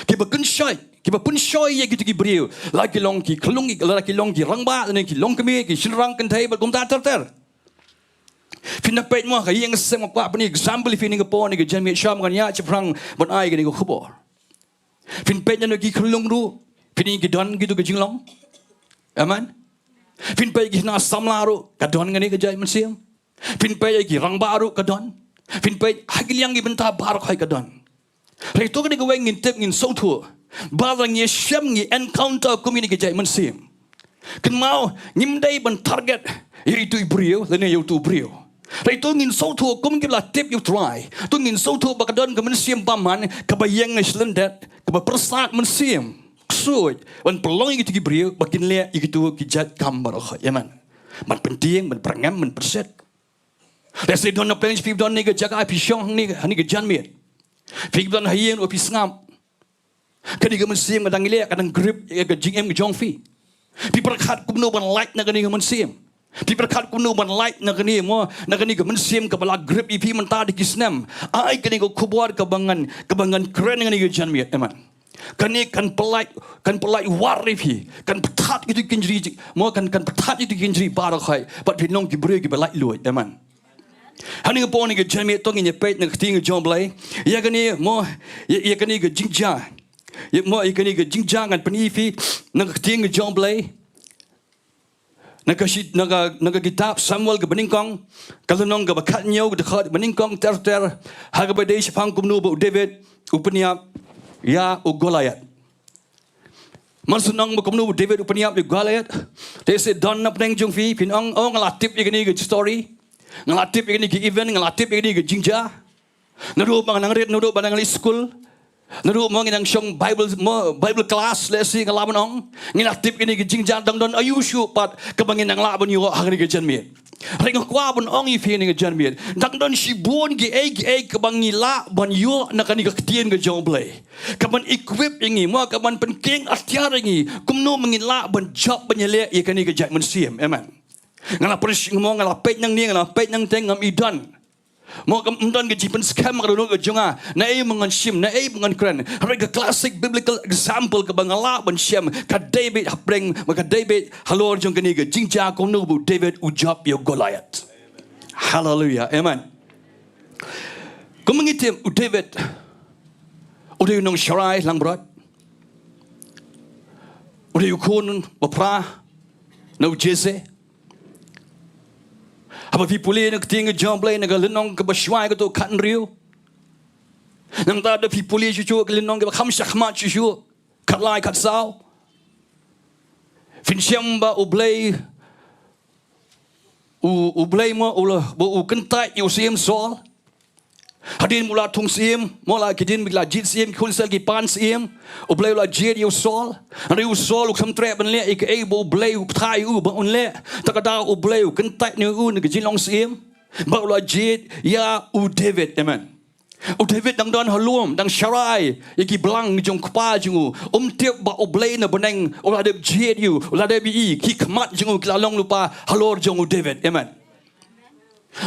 ki be kunshai ki be punshoi ye gitu ki brio laki long ki klung laki long ki rangba ne ki long kemi ki shinrang kan thai ba kum ta ter finna pet mo ka Ieng sem kwa pani example fi ni ko po ni ke janmit sham kan ya chiprang bon ai ke ni ko khubor fin pet ne ki klung ru fin ki don gitu ke jinglong amen fin pai ki na samlaru kadon ngani ke jai Mynsiem fin pai ki rang baru kadon fin pai hagiliang gi benta bar khai kadon rei to ni ko weng ngin tep ngin Sohthri barang ye shem ngi encounter community ke jai Mynsiem kan mau ngim dai ban target ye tu brio lene yo tu brio rei to ngin Sohthri kum ki la tip you try to ngin Sohthri ba kadon ke Mynsiem baman ka ba Ieng ngislendet ka ba persat Mynsiem suit wan pelong gitu gibriu bakin le gitu kijat kambar kha yaman man penting man perangam man perset let's say don't play people don't nigga jaga pi shong ni ke janmit people don't Ieng opi ngam kani ke Mynsiem kadang le kadang grip ke jingem ke jong fi people khat kumno ban like na kani ke Mynsiem people khat kumno ban like na kani mo na kani ke Mynsiem ke bala grip ipi menta di kisnam ai kani ko khubor kebangan keren ngani ke janmit yaman kani kan pelai warifi kan petat itu kinjri mo kan petat itu kinjri barakai but pinong ki bri ki belai luai amen hani ko ni ke janmit tong ni pet na ting jom blai ya kani mo ya kani ke jingja ya mo ya kani ke jingja kan penifi na ting jom blai naga kitab Samuel ke beningkong kalau nong ke bakat nyau ke dekat beningkong ter haga badai sepang kumnu bu David upeniap ya Goliath Mansunang kumnu David upeniap Goliath they say don na pneng jung fi pin ong ngalatip igani ke story ngalatip igani ke event ngalatip igani ke jingja naru bang nangret naru bang nang school naru mo nginang syong Bible class lesi ngalaman ong ngalatip igani ke jingja dang don ayushu pat kabangin nang laban yo hagani ke janmit Ring kwa bon ong I fe ni ga jan miet. Dang don si bon gi e ka bang ngila ban yo na kan ga tien ga jong blai. Ka ban equip ingi mo ka ban pen king atyar ingi. Kumno mengila ban job ban yele I kan ga jan Mynsiem. Amen. Ngala pres mo ngala pet nang ni ngala pet nang teng ngam idan. Mo kam don ga jipen scam ga no ga jonga na e mangan sim na e mangan kran hari ga classic biblical example ka bangala ban sim ka David hapring ka David halor jong kani ga jingja ko no bu David ujab yo Goliath. Hallelujah. Amen. Kumangitim u David udah nong sharai lang berat udah yukun bapra no jese apa pipuli nak tinggal jomblay nak lenong ke baswai ke tu kan riu nang tak ada pipuli cucu ke lenong ke kham syahmat cucu kat lai kat sau Pynsheptieng ba ublay mo ulah bu kentai Mynsiem sol hadin mula tung siem mula kidin bila jit siem kunsel ki pan siem ublay la jit yo sol riu sol ukam tre ban le ik e bo ublay thai u ba un le takada ublay kentai ni u ni Shillong siem ba la jit ya u David. Amen. U David dang don halum dang sharai iki blang jong kpa jungu tiep ba ublay na beneng ola de jit you ola de bi ki kmat jungu klalong lupa halor jong u David. Amen.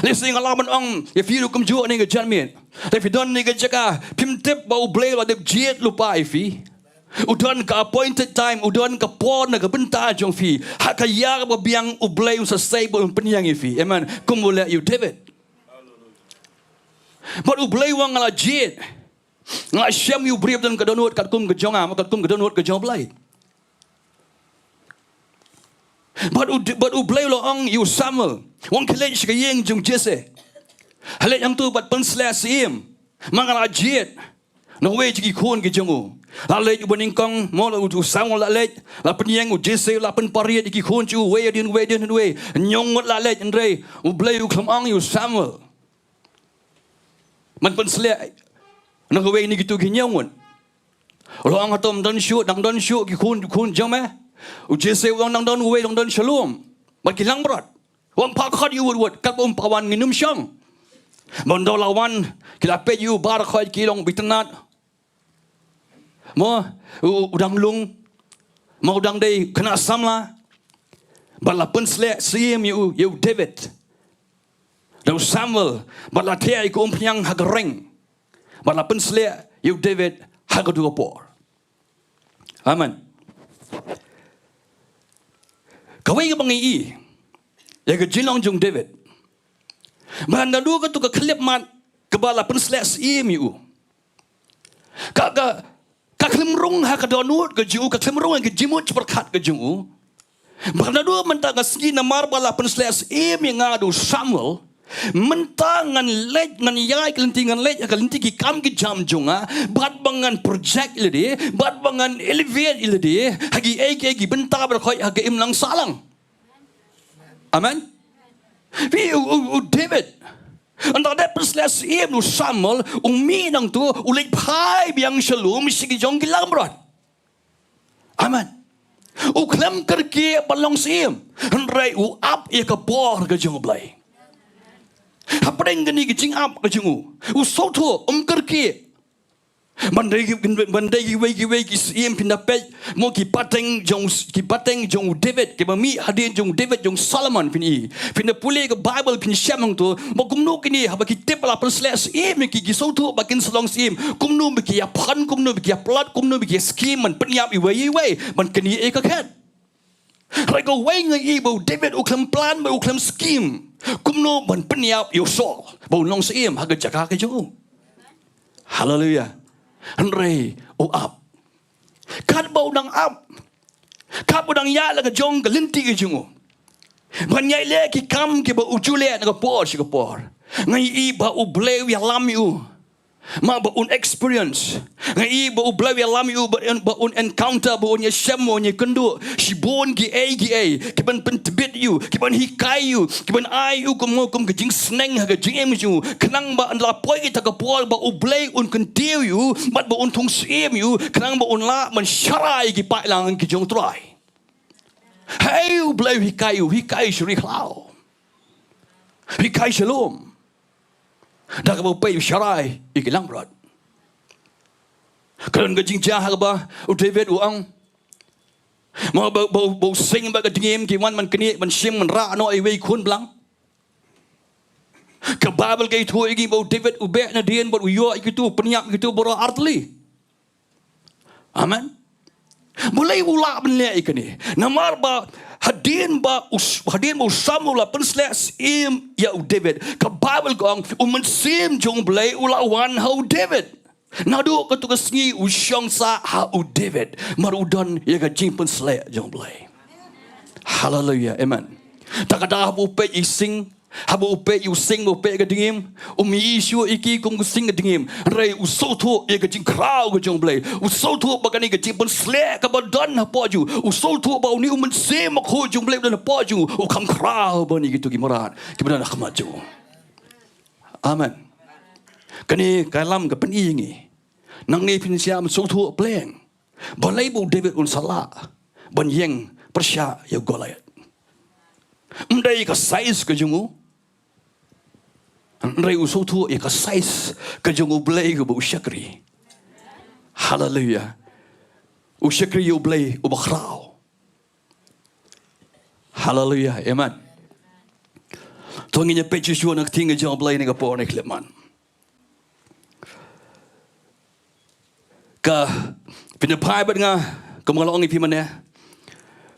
Listen alaman ong if you come jo ni ga janmin if you don ni ga jaka pim tip ba ublay ba de jet lupa ifi udon ka appointed time udon ka pon na ga benta jong fi hakaya ba biang ublay sa stable penyang ifi. Amen. Kumule you David but ublay wang ala jet nga syam you brave dan ka donut kat kum ga jonga kat kum ga donut ga jong blay but ublay lo ong you Samuel wang kelej ka Ieng jong Jesse halet yang tu bat pensla sim mangala jet no we ji khon ki jongu la le bening kong mo la u sang la le la penyang u Jesse la pen pariet ki khon chu we nyong la le andre ublay u kham ong you Samuel man pensla no we ni gitu ki nyong lo ang atom don shoot dang don shoot ki khon jong me u Jesse wang dang don we dang don shalom bat ki lang berat wang pakhat you would kat pawan nginum syang bondo lawan kila pe you bar khoi kilong bitnat mo udang lung mo udang dei kena samla bala pensle sim you David do Samuel bala thai ko pyang hagreng bala pensle you David hagadu por. Amen. Kawai bangi ya ke Shillong jong David mana dua ke tu ke klip mat ke bala pensles emu ka klim rung ha ka donut ke ju ka klim rung ke jimut berkat ke ju mana dua mentang ke segi namar bala pensles emu ngadu Samuel mentang ngan lej ngan yai kelentingan lej kelenting ki kam ki jam junga bat bangan project ile bat bangan elevate ile hagi egi bentar berkhoi hagi imlang salang. Amen. Vi David. Anda ada persles im nu Samuel umi nang tu ulit pai biang shalom sigi jong gilang berat. Amen. Uklam kerki balong sim. Henrai up ia ke bor ke jong blai. Hapeng geni ke jing up ke jongu. Sohthri kerki. Bandai ki sim pindapet mo ki pateng jong David ke mami hadin jong David jong Solomon pini pule ke Bible Pynsheptieng tu mo kumno kini haba ki tep la persles im ki Sohthri bakin selong sim kumno ki ya pan kumno ki ya plot kumno ki scheme man penyap iwei man kini e ka khat rai ko wei ngai bo David uklam plan bo uklam scheme kumno man penyap yo sol bo long sim haga jaka ke jong. Hallelujah. Henry up kat bau dang up kat bau dang ya la ka jong ka linti ke jungu ban yai le ki kam ki ba ujule na ka por shi ka por ngai I ba u bleu ya lam you ma ba un experience ngai I ba u bleu ya lam you ba un encounter ba un ya shemo ni kendu shi bon ki ki ban pen tibit you ki ban hikai you ki ban ai you kum ke jing sneng ha ka jing em you kenang ba an la poi ki ta ka por ba u bleu un kentiu you bat ba un thung sim you kenang ba un la man sharai ki pai lang ki jong trai hey u bleu hikai shri klau Pikai shalom. Dah kau pay syarai ikilang berat. Kalau ke Jing jah ba David uang. Mau bau sing ba ke dingim ki wan man keni man sim man ra no ai wei kun blang. Ke Bible ke tu igi bau David ube na dien bau yo ikitu peniap ikitu boro artli. Amen. Mulai ula benle ikani. Namar ba hadin ba samula pensles im ya David. Ke Bible gong Mynsiem jong blai ula wan how David. Nadu ketu kesengi usyong sa how David. Marudon ya ke Jing pensle jong blai. Hallelujah. Amen. Tak ada habu pe ising habu pe you sing mo pe ke dingim isu iki kung sing ke dingim rei usotu ye ke Jing krau ke jong blai usotu bagani ke Jing pensle ke badan hapo ju usotu ba uni Mynsiem ko jong blai dan hapo ju kam krau bani gitu gimaran ke badan khmat ju. Amen. Kani kalam ke peningi nang ni Pynsheptieng sotu pleng balai bu David un salah ban Ieng persya ya Goliath ndai ka size ke jungu ndai usotu ya ka size ke jungu blai ke bu syakri. Hallelujah. Usyakri you blai u bakhrau. Hallelujah. Amen. Tonginya pe chu nak tinga jong blai ni ka por ni kleman. Ka pinapai bat nga kemalong ni pimane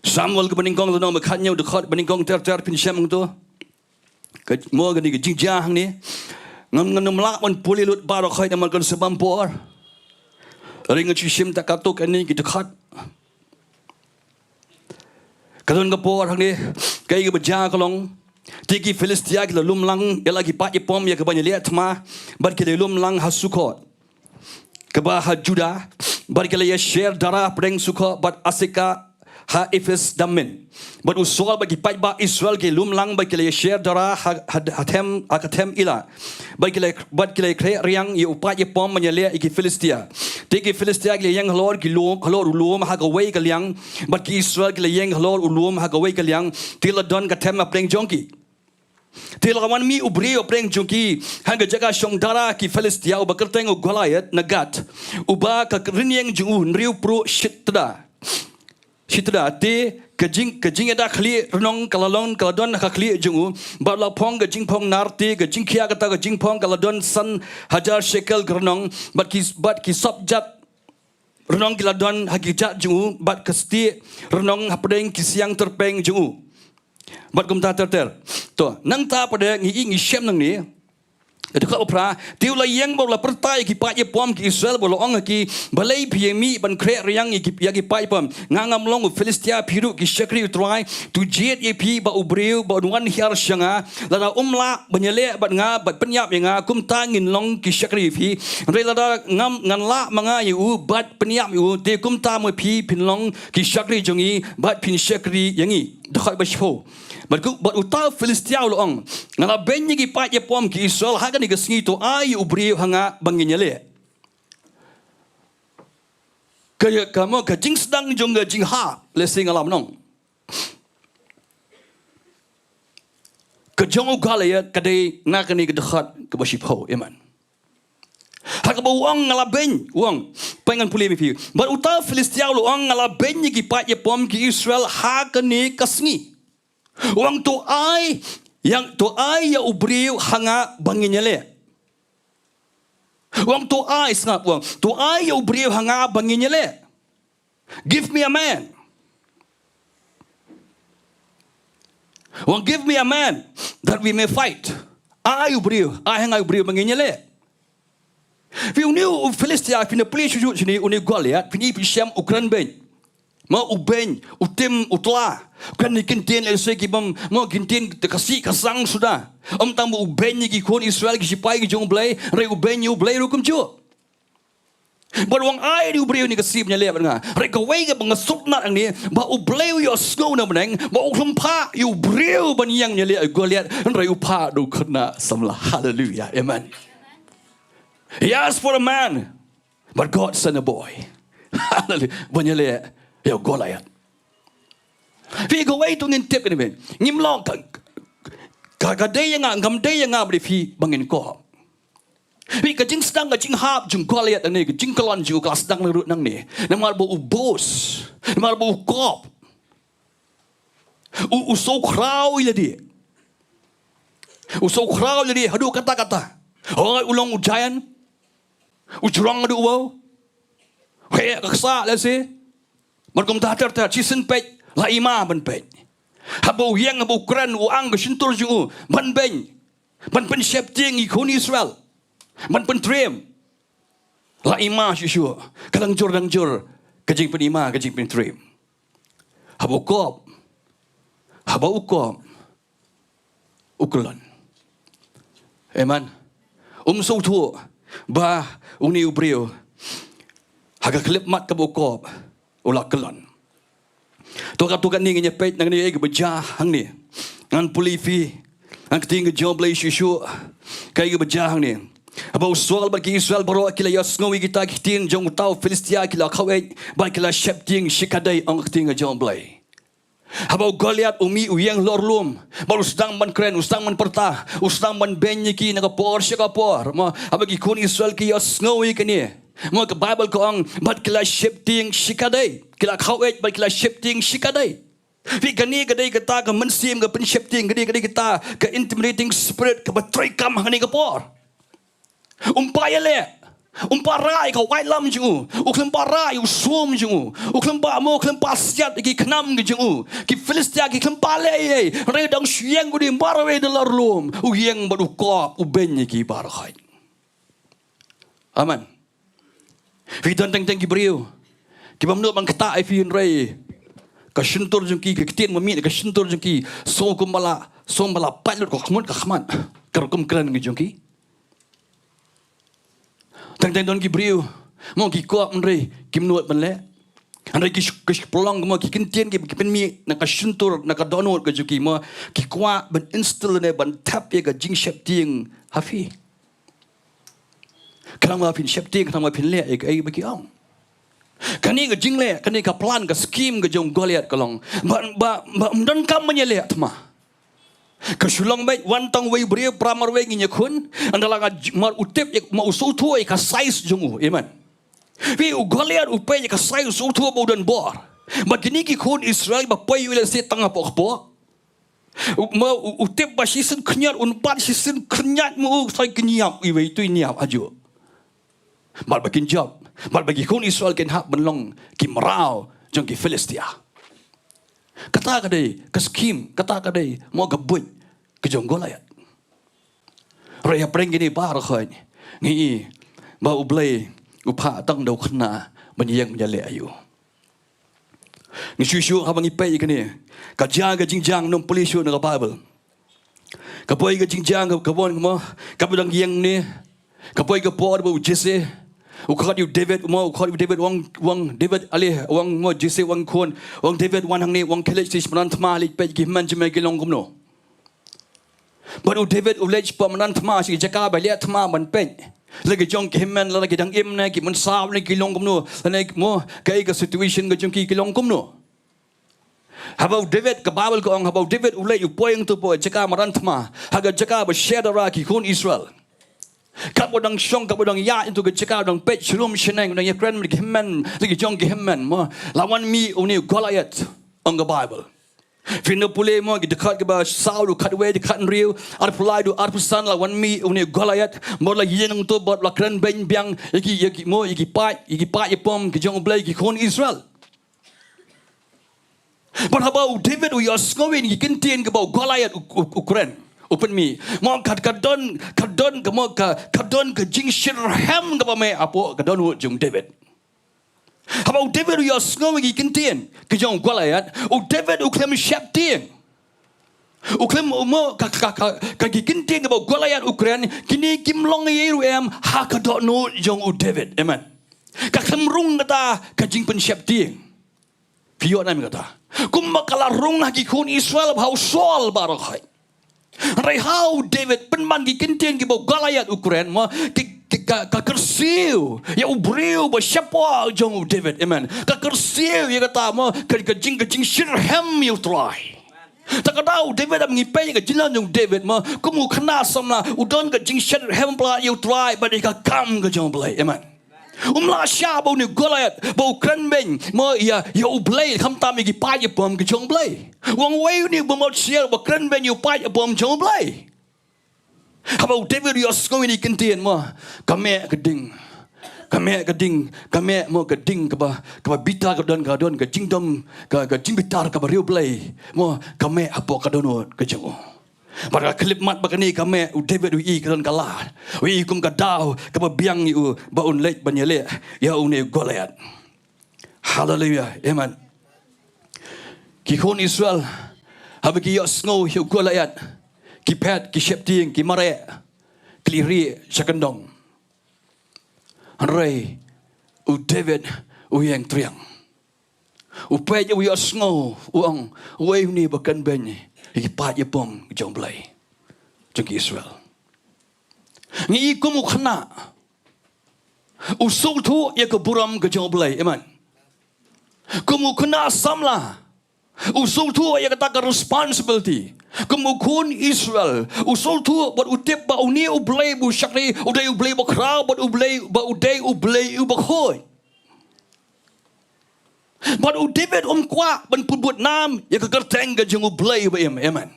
Samuel ke beningkong tu nama katnya dekat beningkong ter Pynsheptieng tu ke mo ke ni ke Jing jang ni ngam melak man puli lut barak khai nama kan sebampor ring sim tak katuk ni ke dekat kadon ke por hang ni kai ke beja kolong tiki Filistia ke lumlang ya lagi pak pom ya ke banyak lihat ma bar ke lumlang hasukot Kebah Judah, barikala ya share darah perang suka bat asika ha Efes damin. Bat usol bagi pai ba Israel ke lumlang barikala ya share darah akatem ila. Barikala kre riang ya upai pom menyale iki Filistia. Tiki Filistia ke yang halor ulum ha gawai ke liang bat ki Israel ke yang halor ulum ha gawai ke liang tiladon katem perang jongki. Tilawan mi ubri opreng jungki hanga jaga syong dara ki Filistia uba kerteng u Goliath nagat uba ka rinyeng jungu nriu pro shitra te kejing ada khli renong kalalon kaladon ka khli jungu ba la phong kejing phong narti kejing khia kata kejing phong kaladon san 1000 shekel grenong bat ki sabjat renong kaladon hakijat jungu bat kesti renong hapdeng ki siang terpeng jungu bat kumta ter to nang ta pada ngi Mynsiem nang ni dekat opera tiu la Ieng bola pertai ki pa ye pom ki Israel bola ong ki balai piemi ban kre riang ki ya ki pa pom ngangam long Filistia piru ki syakri utrai tu jet ye pi ba ubreu ba wan hiar syanga la umla banyale bat nga bat penyap nga kum ta ngin long ki syakri pi re la ngam ngan la manga yu bat penyap yu te kum ta mo pi pinlong ki syakri jongi bat Pynsheptieng yangi dekat ba sho bat uta Filistia long ngala benyi ki pa ye pom ki Israel ni kesengi tu ai ubri hanga banginyale kaya kamu ke Jing sedang jong ke Jing ha lesing alam nong ke jong Goliath kadai nak ni ke dekat ke Bashipho iman hak bawang ngala ben wang pengen pulih mi bar uta Filistia lu ang ngala ben ki pa ye pom ki Israel hak ni kesengi wang tu ai yang tu ai ya ubriu hanga banginyale. Wang tu ai sngap wang. Tu ai ya ubriu hanga banginyale. Give me a man. Wang give me a man that we may fight. Ai ubriu, ai hanga ubriu banginyale. Vi uniu Filistia pina police sini uni Goliath pini Mynsiem ukran ben. Ma ubeng, utim, utla. Kan ni kintin else ki bam, ma kintin kasih kasang sudah. Tam ubeng ni ki kon Israel ki sipai ki jong blai, re ubeng you blai rukum ju. Baruang ai di ubreu ni kasih nya lep nga. Re ka wei ka bangasuk na ang ni, ba ubleu yo snow na meneng, ba uklumpa you ubreu ban yang nya lep Goliath, re upa do kena samla. Hallelujah. Amen. He asked for a man, but God sent a boy. Hallelujah. Banyale ya Goliath. Fi go wait ngin tip ni ben. Ngim long Kadai yang ngam dai yang ngam defi bangin ko. Wi ka jing sedang ka jing hap jung Goliath ni ka jing kelon ju ka sedang lerut nang ni. Namal bo ubos. Namal bo kop. So krau ile dia. So krau ile dia hadu kata-kata. Oh ulong ujayan. Ujurang adu wow. Hei kaksa la se. Man kom ta ter chisen pej la ima ban pej. Habo yang habo kran uang ke sintur ju ban ben. Ban Pynsheptieng ikon Israel. Man pentrem. La ima syusyu. Kadang jur kajing penima kajing pentrem. Habo kop. Habo ukop. Ukulan. Amen. Sohthri ba uni ubrio. Haga klip mat ka bokop. Ula kelan. Tukan ni ngenya pet nang ni ke bejah hang ni. Ngan pulifi. Ang keting joblay syusyu. Kai ke bejah hang ni. Abau soal bagi Israel baro kila yas ngawi kita kitin jong tau Filistia kila khawai ba kila Pynsheptieng shikadai ang keting joblay. Habau Goliath umi Ieng lorlum baru sedang man kren sedang man perta sedang man benyiki naga por shikapor ma abagi kun Israel ki yas ngawi kini ma ke Bible ko ang bat kila Pynsheptieng shikadai kila khawai ba kila Pynsheptieng shikadai. Fi kani kadai kata ke Mynsiem ke Pynsheptieng kadai kita ke intimidating spirit ke betray kam hani ke por. Ialeh Umparai kau white lam ju, uklamparai usum ju, uklampamo uklampasiat ki kenam ju, ki Filistia ki klempale, redang siang gudi barawe de larlum, Ieng baru kop ubenye ki barahai. Aman. Fitan teng ki beriu, ki bamnu bang kata ai fiun rei, ka shintur jengki ki ketin mami ka shintur jengki, sombala palut ko khmut ka khman, kerkum kran ki jengki. Tang don ki beriu, mo ki kop mrei, ki mnuat banle. Andai ki pelong mo ki kentien ki penmi nak shintur nak donot ke juki mo ki kwa ban install ne ban tap ye ka Pynsheptieng hafi. Kalau ma Pynsheptieng sama Pynle ai bagi ong. Kani ke Jing le, kani ka plan ka scheme ke jong Goliath kalong. Ba don kam menyele atma. Ke Shillong baik wantang wei beri pramar wei nginya kun andala ka mar utip ma Sohthri ka size jongu amen. Vi Goliath upai ka size Sohthri bodan bor. Bagini ki kun Israel ba pai wile se tanga pokpo. Ma utip ba sisin knyat unpat sisin knyat mu sai knyap i wei tu niap aju. Mal bakin job, mal bagi kun Israel ken hak benlong ki marau jong ki Filistia. Kata kadai ke skim, kata kadai mau gebut ke jong Goliath. Raya preng gini bar khoi ngi ba ublay upa tang dau khna Mawiong menjale ayu. Ni shu habang ipai kini ka jaga jingjang nom polisu na Bible. Ka boy ka jingjang ka bon mo ka budang Ieng ni ka boy ka por bu Jesse ukhat yu David mo ukhat yu David wang David Ialeh wang mo Jesse wang kon wang David wan hang ni wang kelej sis manan thma lik pe ki man jme ki long kumno. Baru David ulej pa manan thma si jaka ba le thma man pe. Lagi jong ki man lagi dang im na ki man saw ni ki long kumno na mo kai ka situation ga jong ki long kumno. Habau David ka Bible ko ang habau David ulej upoyang tu po jaka manan thma haga jaka ba shedara ki kon Israel. Kapodang syong kapodang ya itu ke cakap dang pet shulum sheneng dang yakran mi himman lagi jong ki himman mo lawan mi uni Goliath on the Bible. Fino pule mo ki dekat ke ba Saul kat we dekat riu ar pulai du ar pusan lawan mi uni Goliath mo la yen tu bot la kran ben biang iki mo iki pat yepom ki jong blai ki kon Israel. But how about David we are snowing ki kentien ke ba Goliath Ukraine. Open me. Mau kadon ke Jing Shirham ke me apo kadon wo jong David. Habau David yo snowing i kentien ke jong Goliath. O David o klem Pynsheptieng. O klem mo ka kentien ke Goliath Ukraine kini kimlong yeru em ha kadon no jong o David. Amen. Ka klem rung kata ka Jing Pynsheptieng. Piot na mi kata. Kum makala rung hagi kun Israel hau sol barakai. Rai how David penman ki kentien ki bo Goliath Ukraine mo ka kersiu ya ubriu bo siapa jong David amen ka kersiu ya kata mo ka jing Shirham you try แต่ก็เราเดวิดมีเป้กับจินนั่นจงเดวิดมาก็มูขนาดสำนักอุดรกับจิงเช็ดเฮมปลาอยู่ตรายบัดนี้ก็กำกับจงเปลย์เอเมนลาชาบนี่ก็เลยบกรันเบงมาอย่าอุเบลย์คำตามอีกป้ายอย่าปมกับจงเปลย์วังไว้นี่บ่มาเชียร์บกรันเบงอยู่ป้ายอย่าปมจงเปลย์เขาบอกเดวิดยอสก็มีกันเตียนมากับแม่กระดิ่งกับแม่กระดิ่งกับแม่มากระดิ่งกับบิตากับดอนกับจิงดมกับจิงบิตากับเรียวเปลย์มากับแม่อปอกระโดนกับจงpada klip mat bagani kami David ui kan kalah ui kum kadau ke biang u baun lek banyele ya une Goliat hallelujah amen ki khon Israel habe ki yos ngo hu Goliat ki pet ki Pynsheptieng ki mare ki ri sakandong anrei u David u yang triang u pe u yos ngo u ong we ni bakan benอีกป้ายปมจงเปลยจงอิสราเอลงี้ก็มุขนาอุสุทุยากบุรมก็จงเปลยเอเมนก็มุขนาสัมลาอุสุทุยากตัก responsibility ก็มุคุณอิสราเอลอุสุทุบัดอุเทปบัดอุนีอุเปลยบุชักรีอุเดยอุเปลยบักคราวบัดอุเปลยบัดอุเดยอุเปลยอุบักโฮยบัดอุเดวิดกว่าบันปุ่นน้ำยังก็กระแทงกันจงอุเบลย์ไปเอเมน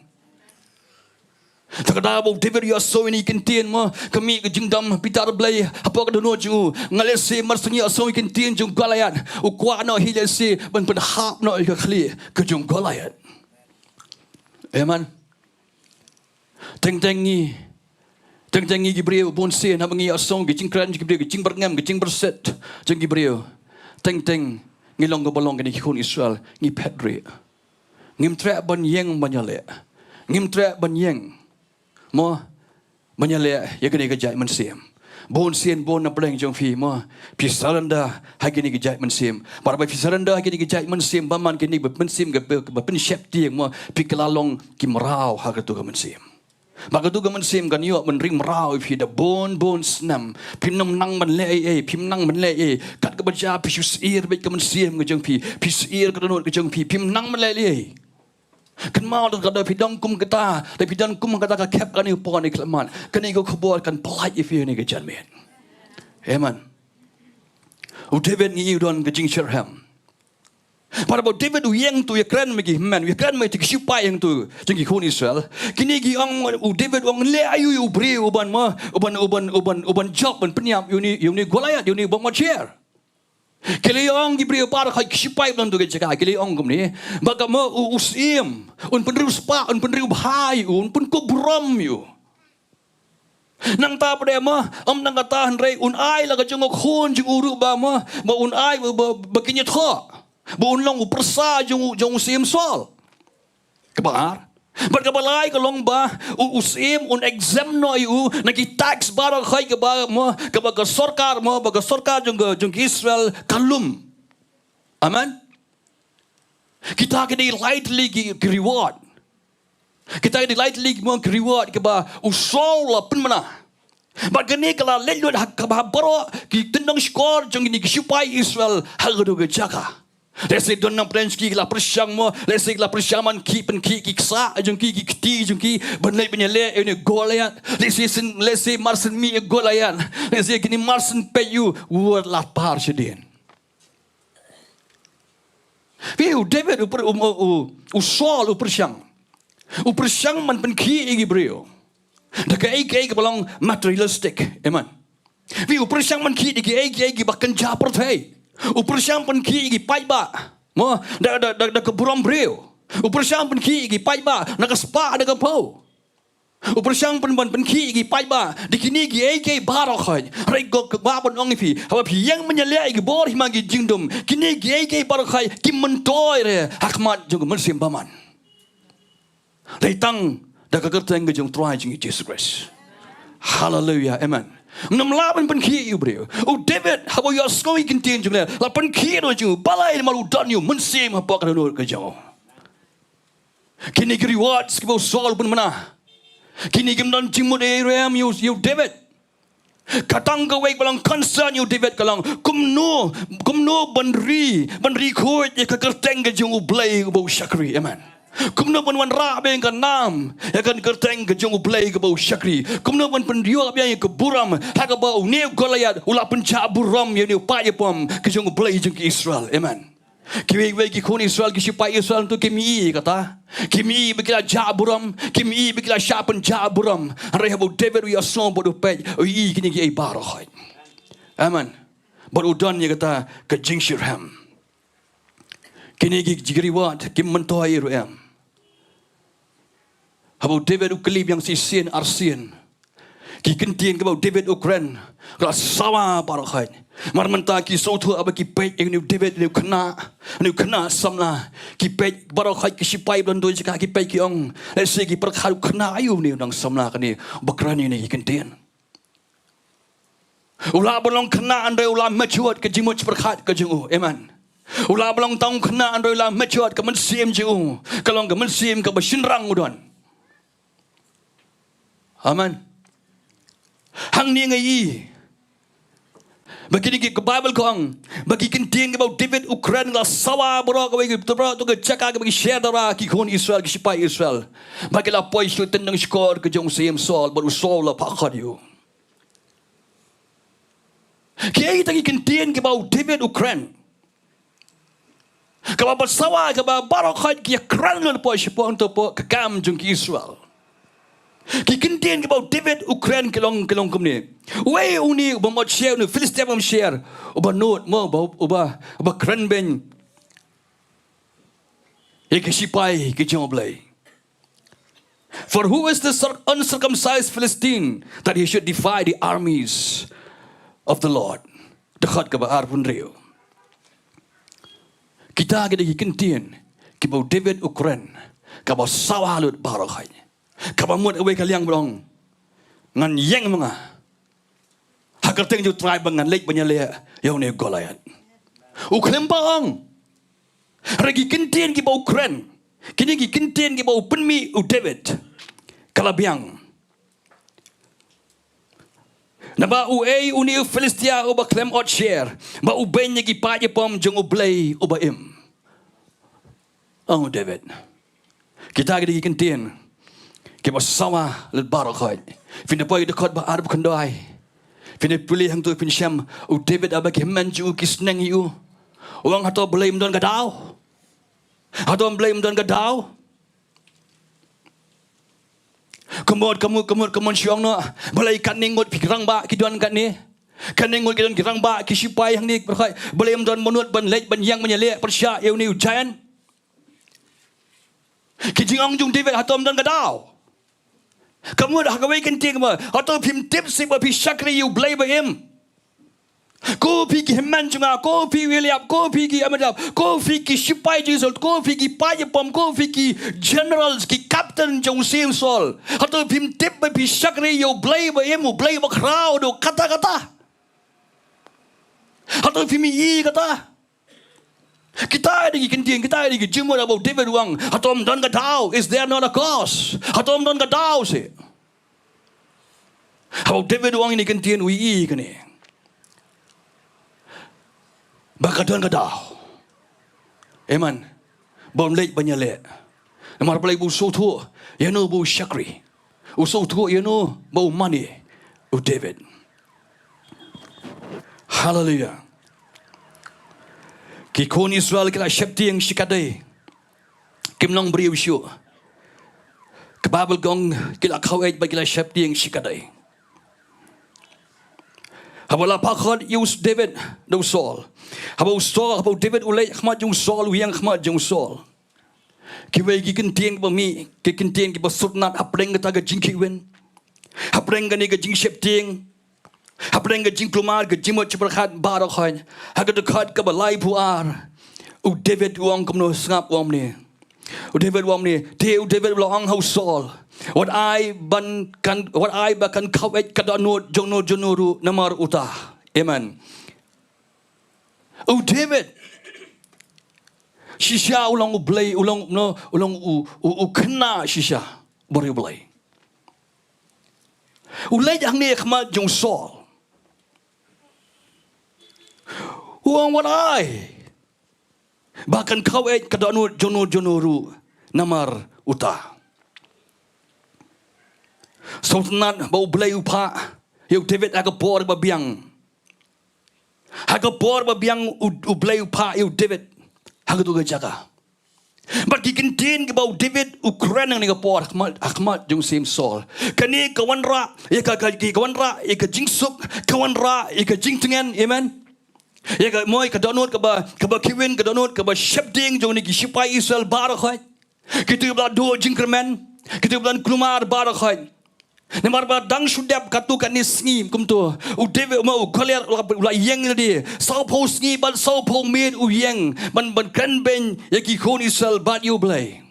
ถ้าก็ได้บอกเดวิดยาโซนี่กินเตียนมาก็มีก็จึงดำพิจารณาเบลย์ฮับก็โดนจูงาเลเซีมาร์สเนียโซกินเตียนจงกอลายันอุกว่าน้อยฮิเลเซีบันเป็นฮาบน้อยก็คลีก็จงกอลายันเอเมนจังงี้กิบเรียวบนเซียนฮับงี้ยาโซกิจึงกรันกิบเรียวกิจึงบรรเงมกิจึงบรเซตจังกิบเรียวจังงี้ลองก็บอลงกันในคนอิสราเอลงี้เพดรีงิมแทรบันเยงบันยาเล่งิมแทรบันเยงมัวบันยาเล่ยังกันในกระจายมันเสียมบนเสียนบนนับแรงจงฟีมัวพิสารันดาให้กันในกระจายมันเสียมบาร์ไปพิสารันดาให้กันในกระจายมันเสียมบ้ามันกันในแบบมันเสียมกับเป็นเชฟเตียงมัวพิกลาลงกิมราวหากตัวกับมันเสียมบางตัวก็มันเสียมกันเยอะมันริมราวพิดาบนสนามพิมนั่งมันเล่พิมนั่งมันเล่กัดกับบัญชาพิชุสเอียร์ไปกับมันเสียมกับจงพิสเอียร์กับโนดกับจงพิมนั่งมันเล่กันมาแล้วก็ได้พิดองกุมกตาได้พิดองกุมกตาก็แคบกันอยู่ปอนในคลมันกันนี่ก็ขบวนกันพลายอีฟิวนี่กับจันเมนเฮ้มันอุเทเวนนี่อยู่ดอนกับจิงเชอร์แฮมpada baut David Ieng tu ya keren megi man ya keren megi siapa yang tu jengi kon Israel kini gi ang David ang le ayu yu bre uban job ban penyap uni Goliat uni bang macher kele ang gi bre par khai siapa ban tu ke jaga kele ang kum ni baga ma usim un penriu spa un penriu bhai un pen ko brom yu nang ta pada ma nang kata hanrei un ai la ka jong khon jing uru ba ma un ai ba kinya tho buon long upersa jong usim sol kebar berkabalai kalong ba usim un exam no yu nagi tax barang khai ke ba mo ke ba sarkar mo ba sarkar jong Israel kalum amen kita ke di lightly ki reward kita di lightly mo reward ke ba usol la pen mana ba gani kala lelud hak ba baro ki tendang skor jong ni supaya Israel hagdo ke jaga Lesi don nam prenski la persyang mo lesi la persyaman ki pen ki ksa jong ki kti jong ki benai penyele ini Goliat lesi marsen mi Goliat lesi kini marsen peyu word la par sedien Viu David usol persyang man pen ki igi brio dak ai belong materialistic amen Viu persyang man ki igi bahkan japert hey Upersyang pen ki gi pai ba mo da ke buram breu upersyang pen ki gi pai ba na ka spa da ka po upersyang pen ki gi pai ba di kini gi ai ke baro khoi rei go ke ba bon ong phi ha phi yang menyele gi bor hi ma gi jingdum kini gi ai ke baro khoi ki mentoi re hakmat jong Mynsiem baman rei tang da ka kerteng ge jong try jing Jesus Christ hallelujah amen Nam laban pen ki bro. David habo yo skoi kintin jung le. La pen ki no ju balai malu dan you Mynsiem apa ka no ka jaw. Kini ki rewards ki bo sol pun mana. Kini ki non jimut ram you David. Katang ka wek balang concern you David kalang kumno banri khoi ka kerteng ka jung blai bo shakri amen. Kumno pun wan ra ben kan nam ya kan kerteng ke jong play ke bau syakri kumno pun pendio biang ke buram ha ke bau ne Goliat ula penca buram ya ne pa ya pom ke jong play jong ke Israel amen kimi ki kon Israel ki sipai Israel tu kimi kata kimi bekila ja buram kimi bekila syapen ja buram re bau David wi asom bodu pej i kini ki barah amen bodu don ya kata ke Jing Shirham kini ki jigriwat kim mentoi ruam habau David uklib yang sisien arsian ki kentien ke bau David ukren kala sawa parakhai mar menta ki Sohthri aba ki pej yang David ni kena samla ki pej parakhai ki sipai blondoi jika ki pej ki ong lesi ki perkhau kena ayu ni nang samla kani bakrani ni kentien ulah belong kena andai ulah majuat ke jimut perkhat ke jengu amen ulah belong taung kena andai ulah majuat ke Mynsiem jengu kalau ke Mynsiem ke bersinrang udon amen hang ni ngai bagi ni ke Bible kong bagi kentien ke bau David Ukraine la sawa bro ke bagi tebra tu ke caka ke bagi share dara ki kon Israel ki sipai Israel bagi la poi su tendang skor ke jong sim sol baru sol la pakhat you ki ai tagi kentien ke bau David Ukraine ke bau sawa ke bau barokat ki kran le poi sipon to po ke kam jong ki Israel ki kentien ke bau David Ukraine kelong kumni we uni bomot share nu Filistia bom share uba note mo uba kran ben e ke sipai ke joblay for who is the uncircumcised Philistine that he should defy the armies of the Lord dekat ke baar pun rio kita ke di kentien ke bau David Ukraine ke bau sawalut barakai kabamut away kaliang belong ngan Ieng mga hakerteng ju tribe ngan lek banyale yaw ne Goliat uklem bang ragi kentien ki bau Ukraine kini ki kentien ki bau penmi u David kalabiang naba u uni Filistia u baklem ot share ba u benya ki pa pom jong u blay u ba im ang David kita ki kentien ke bersama le barakat fina poi dekat ba arab kandai fina pilih hang tu Pynsheptieng u David aba ke manju ki sneng yu orang hato blame don gadau hato blame don gadau kemod siang no balai kan ningot pikirang ba ki don kan ni kan ningot ki don kirang ba ki sipai hang ni berkai blame don menut ban lek ban yang menyele persya eu ni ujayan ki jingong jung David hato don gadau kamu dah kawai kenting ma atau pim tipsi ba pi syakri you blay ba him ko pi ki hemman junga ko pi William ko pi ki amadap ko pi ki sipai jisol ko pi ki pai pom ko pi ki generals ki captain jong sim sol atau pim tip ba pi syakri you blay ba him blay ba crowd kata atau pim i kata kita ada kenting kita ada jumur about David wang atom don gadau is there not a cause atom don gadau se about David wang ini kenting wi kene baka don gadau amen bom lek banyale namar play bu Sohthri you know bu syakri u Sohthri you know bu money u David hallelujah ki kon Israel kila Pynsheptieng shikadai kimnong beriu syu ke Bible gong kila khawet ba kila Pynsheptieng shikadai habala pakhat use David do Saul habau David ulai khmat jung Saul wiang khmat jung Saul ki wei ki kentien ba mi ki kentien ki ba sutnat apreng ta ga jingki wen apreng ga ni ga Jing Pynsheptieng Hapdeng ke Jing Klumar ke Jimot Ciperkhat Barakhan Haga dekat ke balai puar u David wong Kumno ngap wong ni u David wong ni te u David long hau Saul what I bakan kawet kadanut jono jonuru namar uta amen u David shisha ulang u blay ulang u kena shisha baru blay u lay jang ni khmat jong Saul uang what I bahkan kawet kadanut jono ru namar uta. Sultanat bau belai upa, eu David aga bor babiang. Aga bor babiang u belai upa eu David aga tu jaga. But gigintin ke bau David Ukraine ni kapor Ahmad jung sim Saul. Kani kawan ra, kawan ra, jingsuk, kawan ra, jingtengen, amen. Moi ka donut ka ba Kevin ka donut ka ba Pynsheptieng jung ni sipai Israel barakhai. Kita bla do jingkermen, kita bla klumar barakhai. Nemar ba dang sudap katu kan ni sngi kumtu. U David mau kaliar la Ieng dia. Sau po sngi ban sau po med u Ieng ban kan ben yaki khon Israel bat you blay.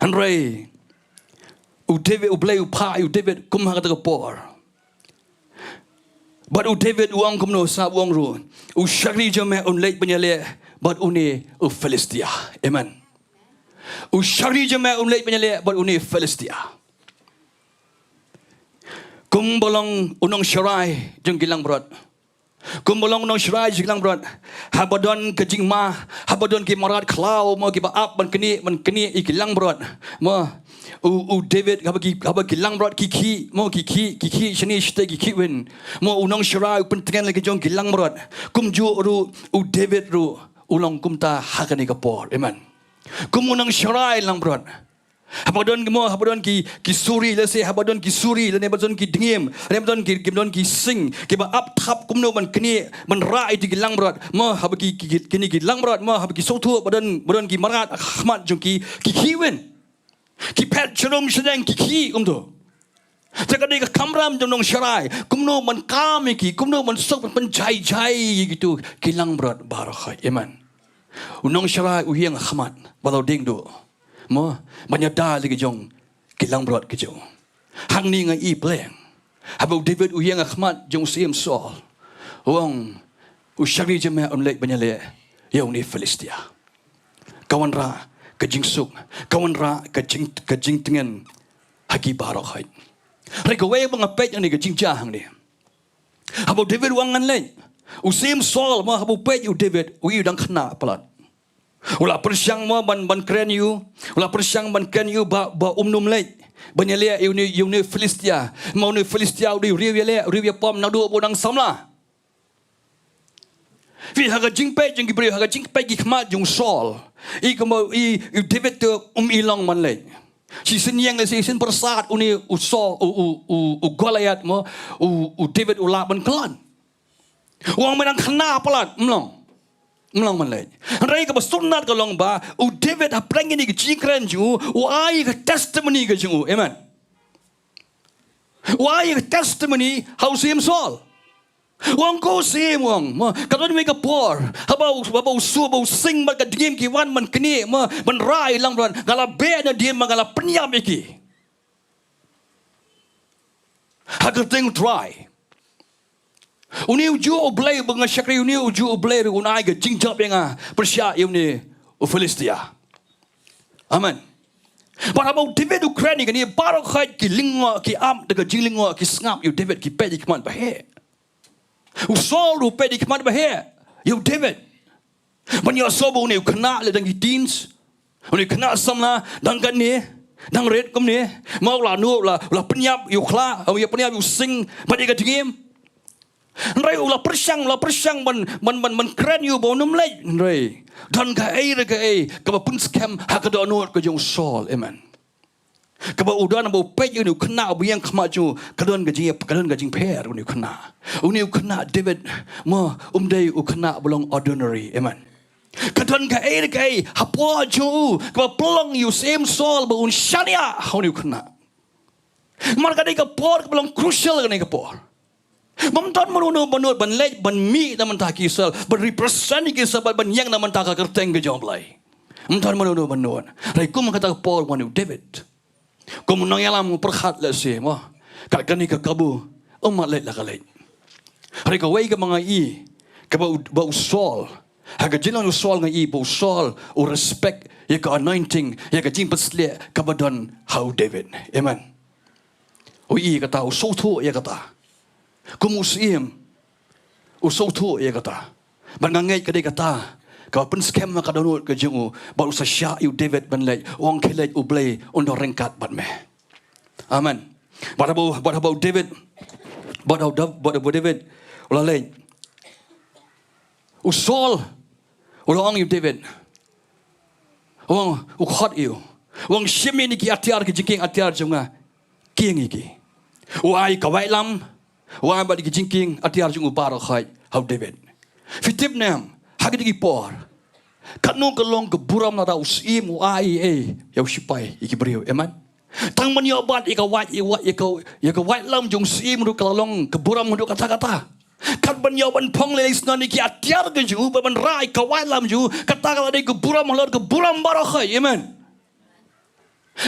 Andre u David u blay u pa u David kum ha ka por. But u David u ang kumno sa uang ru. U shagri jame un late penyale but uni u Philistia. Amen. U shagri jame un late penyale but uni Philistia. Kum bolong unong syarai jeng gilang berat. Kum bolong unong syarai jeng gilang berat. Habadon ke jing ma, habadon ke marat klau mau ke baap man keni ikilang berat. Mo u David habagi gilang berat kiki shani shte kiki win. Mo unong syarai pentengan lagi jong gilang berat. Kum ju ru u David ru ulong kum ta hakani kapor. Amen. Kum unong syarai lang berat. Habadon ki suri le se habadon ki suri le nebadon ki dingim nebadon ki sing ki ba up thap kumno man kini man rai di gilang berat mo habaki kini gilang berat mo habaki Sohthri badon ki marat Ahmad jung ki kiwin ki pet chrom sedang ki umdo Takade ka kamram jong nong syarai kumno man kami ki kumno man sok man jai gitu gilang berat barakai amen unong syarai Ieng Ahmad balau ding do mo banyada lagi jong kilang berat ke jong hang ni ngai pleng habau David Ieng Ahmad jong sim Saul wong usyari jema on lek banyale ya uni Philistia kawan ra ke jingsuk kawan ra ke jing tengen hagi barakhai reka we bangapet yang ni ke jingja hang ni habau David wangan lek usim Saul mo habau pet u David u dang khna palat Ula persyang mo ban kren you, ula persyang ban kren you ba umnum lek. Banyalia you Philistia, mau ni Philistia di riwya pom na do bodang samla. Fi haga jingpe jing gibri haga jingpe gi khmat jung Saul. I kemo David te ilong man lek. Si senyang le si sen persat uni Saul u Goliath mo u David ula ban klan. Wang menang kena palat mlong man lek. Rai ka sunat ka long ba u David ha prang ni ki kren ju u ai ka testimony ka ju amen. U ai ka testimony how sim Saul. Wang ko sim wang ma kadon me ka por habau su bau sing ma ka dingim ki wan man kini ma man rai lang ran gala be na dia ma gala penyam iki. Ha ka teng try. Uni uju oblay banga syakri uni uju oblay unai ga jingjap yang persya uni Philistia. Amen. But about David Ukraine ni barok khai ki lingwa ki am de jinglingo ki snap you David ki pedi kman bahe. U Saul u pedi kman bahe. You David. Ban ya sobo ni kena le dang teens. Uni kena samla dang kan ni dang red kum ni mau la nu la penyap you khla au ya penyap you sing padi ga dingim. Rai ulah persyang man keren you bau num lei rai dan ka ba Pynsheptieng ha ka do not ka jong Saul amen ka ba udan bau pet you kena bu yang khma ju kadon ga jing per uni kena David mo dei u kena belong ordinary amen kadon ka hapo ju ka ba pelong you same Saul ba un shania how you kena mar ka dei ka por belong crucial ka por Mamton menurut ban lek ban mi naman tak kisah ban represent kisah ban yang naman tak kerteng ke jomlai. Mamton menurut ban non. Rai kum kata Paul manu David. Kum nang yalam perkhat le se mo. Kak kani ka kabu umat lek la kalek. Rai ka wei ka mga i ka ba Saul. Haga jilang Saul ngai ba Saul o respect ya ka anointing ya ka jing pasle ka badon how David. Amen. O i kata o Sohthri ya kata. Mynsiem Sohthri ya kata ban ngai ka de kata Kau pun scam maka download ke jengu. Baru saya you David benlej. Orang kelej ublay untuk rengkat bat meh. Amen. What about David? What about David? Ulah lain. Saul. Ulah you David. Orang ukhat you. Orang syemi ni ki atiar ki jingking atiar jenga. Kieng iki. Uai kawai lam. Uai balik ki jingking atiar jengu barakhai. How David. Fitip nam. Hagi digi por. Kanu kelong ke buram nada usim uai yau sipai iki beriu. Amen. Tang menyobat ika white lam jong sim ru kalong ke buram ru kata-kata. Kat menyoban pong lelis nani ki atiar ke ju ban rai ka white lam ju kata-kata de ke buram lor ke buram barakhai. Amen.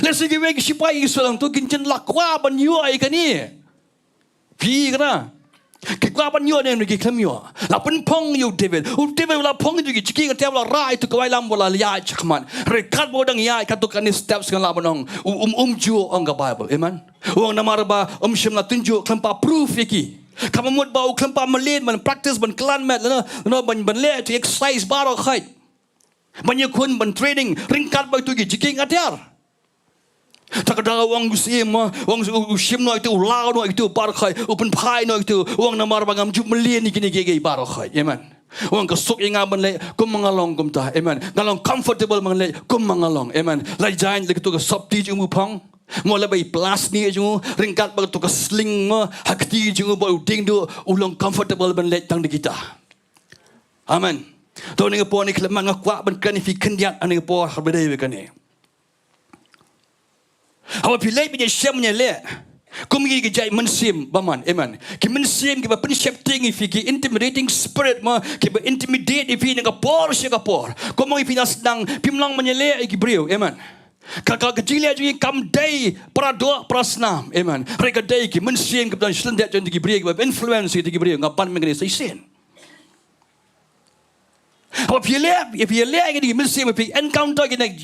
Lesi ki wek sipai isulang tu kincen lakwa ban yu ai kani. Pi kana. Kekapan yo ni ngi klem yo. La pen pong yo David. David la pong ju ki ka tiap la rai tu ka lam bola ya chakman. Rekat bodang ya ka tu kan steps kan la bonong. Ju on the Bible. Amen. Wong namar ba shim la tunjuk klempa proof iki. Kamamut ba klempa melin man practice ban klan mat no ban le to exercise baro khai. Ban ye kun ban training ringkat ba tu ki ngatiar. Takadaga wang usim wang usim no itu lao no itu barkhai open pie no itu wang namar bangam ju melien ni kini gege barkhai. Amen. Wang kesuk inga banle kum mangalong kum ta. Amen. Ngalong comfortable mangle kum mangalong. Amen. Lai jain le tu ke Sohthri ju pong mo le bai plus ni ju ringkat ba tu ke sling mo hakti ju bo ding do ulong comfortable banle tang de kita. Amen. To ni po ni klemang ngakwa ban kan fi kendiat ani po habede we kan ni. Apa pilih punya syamnya le. Kumi ki jai Mynsiem baman. Amen. Ki Mynsiem ki ba Pynsheptieng ki intimidating spirit ma ki ba intimidate fi nga por Singapore. Komo fi nas dang pimlang menyele ki brio. Amen. Kakak kecil aja yang kam day prado prasnam. Amen. Reka day ki Mynsiem ki dan slendet jan ki brio ki ba influence ki brio ngapan mengenai sen. Apa pilih yang Mynsiem pi encounter kini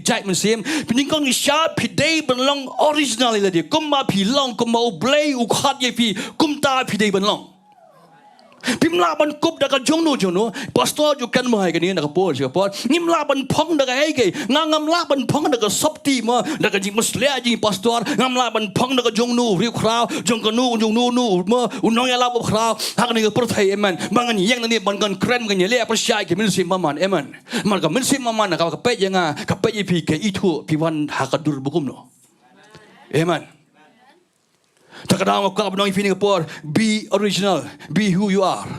jai Mynsiem peningkong isya pi day benlong original lah dia kumma pi long kumma ublay ukhat ye pi kumta pi day benlong pimlaban kup daga jongno pastor ju kan mahai kini daga pol Singapore ngimlaban pong daga hege ngam laban pong daga Sohthri ma daga ji muslia ji pastor ngam laban pong daga jongno ri khrau jongkanu jongnu ma unong ya lab khrau hak ni perthai amen mangan yang ni bangan kren ngan le persyai ke Mynsiem maman amen marga Mynsiem maman ka pe yang ka pe pi ke itu pi wan hakadur bukum no amen. Takadang aku abang ini Singapore, be original, be who you are.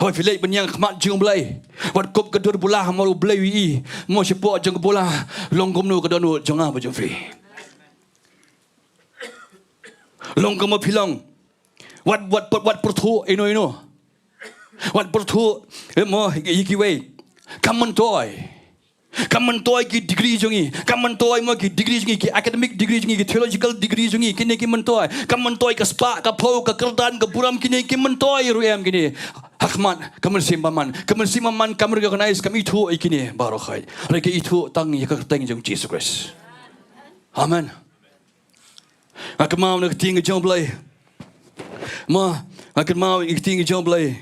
Awak pilih penyang kemat jeng belai, wat kop kedur bola malu belai wi, mau sepok jeng bola, Nongpoh kedonu jeng apa jeng free. Nongpoh pilong, wat pertu ino, wat pertu mau ikiway, kaman toy. Kaman toy ki degree jungi, kaman toy mo ki degree jungi, ki academic degree jungi, ki theological degree jungi, kini ki mentoy, kaman toy ka spa, ka pau, ka kerdan, ka buram kini ki mentoy ruem kini, hakmat, Mynsiem maman, kamu recognize kami itu ikini barokai, mereka itu tang ya kerteng jung Jesus Christ, amen. Aku mau nak tinggi jung belai, aku mau tinggi jung belai,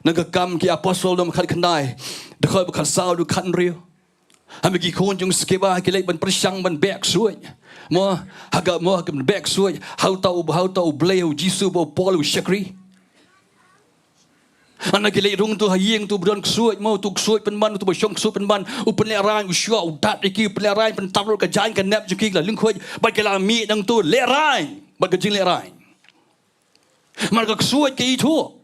nak kam ki apostol dom kat kendai, dekat bekat sau du kat rio. Hamigi kon jung skeba kilek ban persyang ban bek suai mo ban bek suai how tau bleu jisu bo polu shakri anak kilek rung tu Ieng tu bron suai mo tu suai penman tu bosyong suai penman upen le ran usua udat iki pen le ran pen tarul ka jain ka nap juki la lingkhoi ban kala mi dang tu le ran ban ka jing le ran marga suai ke itu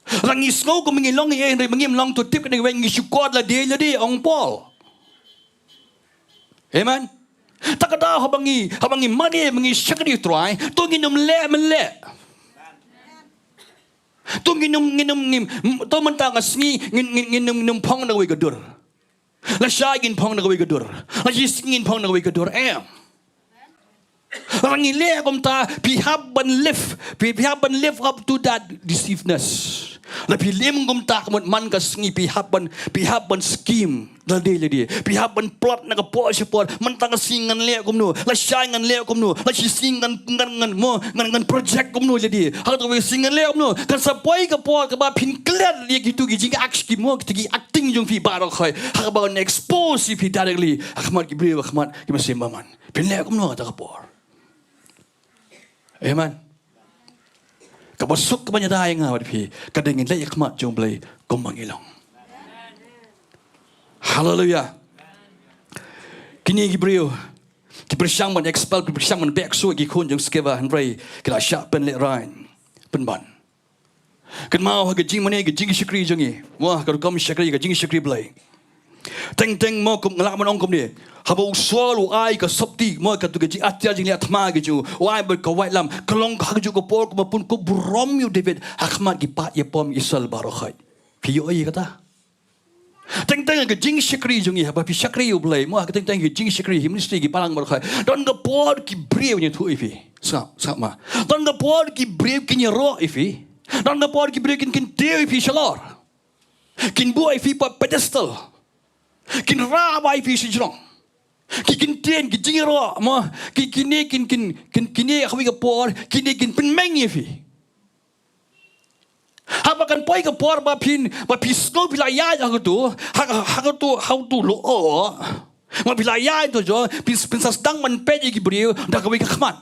Rangi snow ko mingilong ye mingim long to tip ni wen isukod la di ong Paul. Amen. Takada habangi mani mangi shakri try to nginum le mele. To nginum ngim to manta ka sngi nginum pong na we gadur. La shagin pong na we gadur. La jisngin pong na we gadur am. Rangi le kom ta pi haban lift up to that deceiveness. Lebih lim gum tak kemut man ka sengi pihak ban scheme ladi pihak ban plot na ka po support man tang singan le kum nu la shai ngan le kum nu la singan ngan project kum nu jadi ha to singan le kum nu kan sapoi ka po ka ba phin clear li gitu gi jing act ki mo ki acting jong fi ba ro khoi ha ba expose fi directly akhmat ki bri akhmat ki Mynsiem man phin le kum nu ta ka po amen kabasuk ka banya dai nga wa phi ka dengin le akhmat jong blai kum mangilong. Hallelujah. Kini Gibril, Gibril man expel, Gibril man back so gi kun jong skeva han ray, kila syak pen le rain, pen ban. Kan mau ha Jing mane Jing shikri jongi. Wah ka kom shikri ka Jing shikri blai. Teng mo kum ngalak man ong kum ni. Ha bo swalo ai ka Sohthri mo ka tu Jing atia Jing le athma gi ju. Wai ber ka wai lam klong ka ju ko por ko pun ko brom yu David Ahmad gi pa ye pom isal baro khai. Piyo ai kata. Teng ke Jing shikri jongi ha pi shikri u blai mo ka teng ke Jing shikri ministry gi palang bar khai don ga por ki breu ni thu ifi sa ma don ga por ki breu ki ni ro ifi don ga por ki breu kin teu ifi shalor kin bu ifi pa pedestal kin ra ba ifi Shillong kin ten ki Jing ro mo kin khawi ga por kin pen meng ifi Habakan poi ke por ba pin snow bila ya tu how to lo ma bila ya tu jo pin sedang man pe gi brio dak wi khmat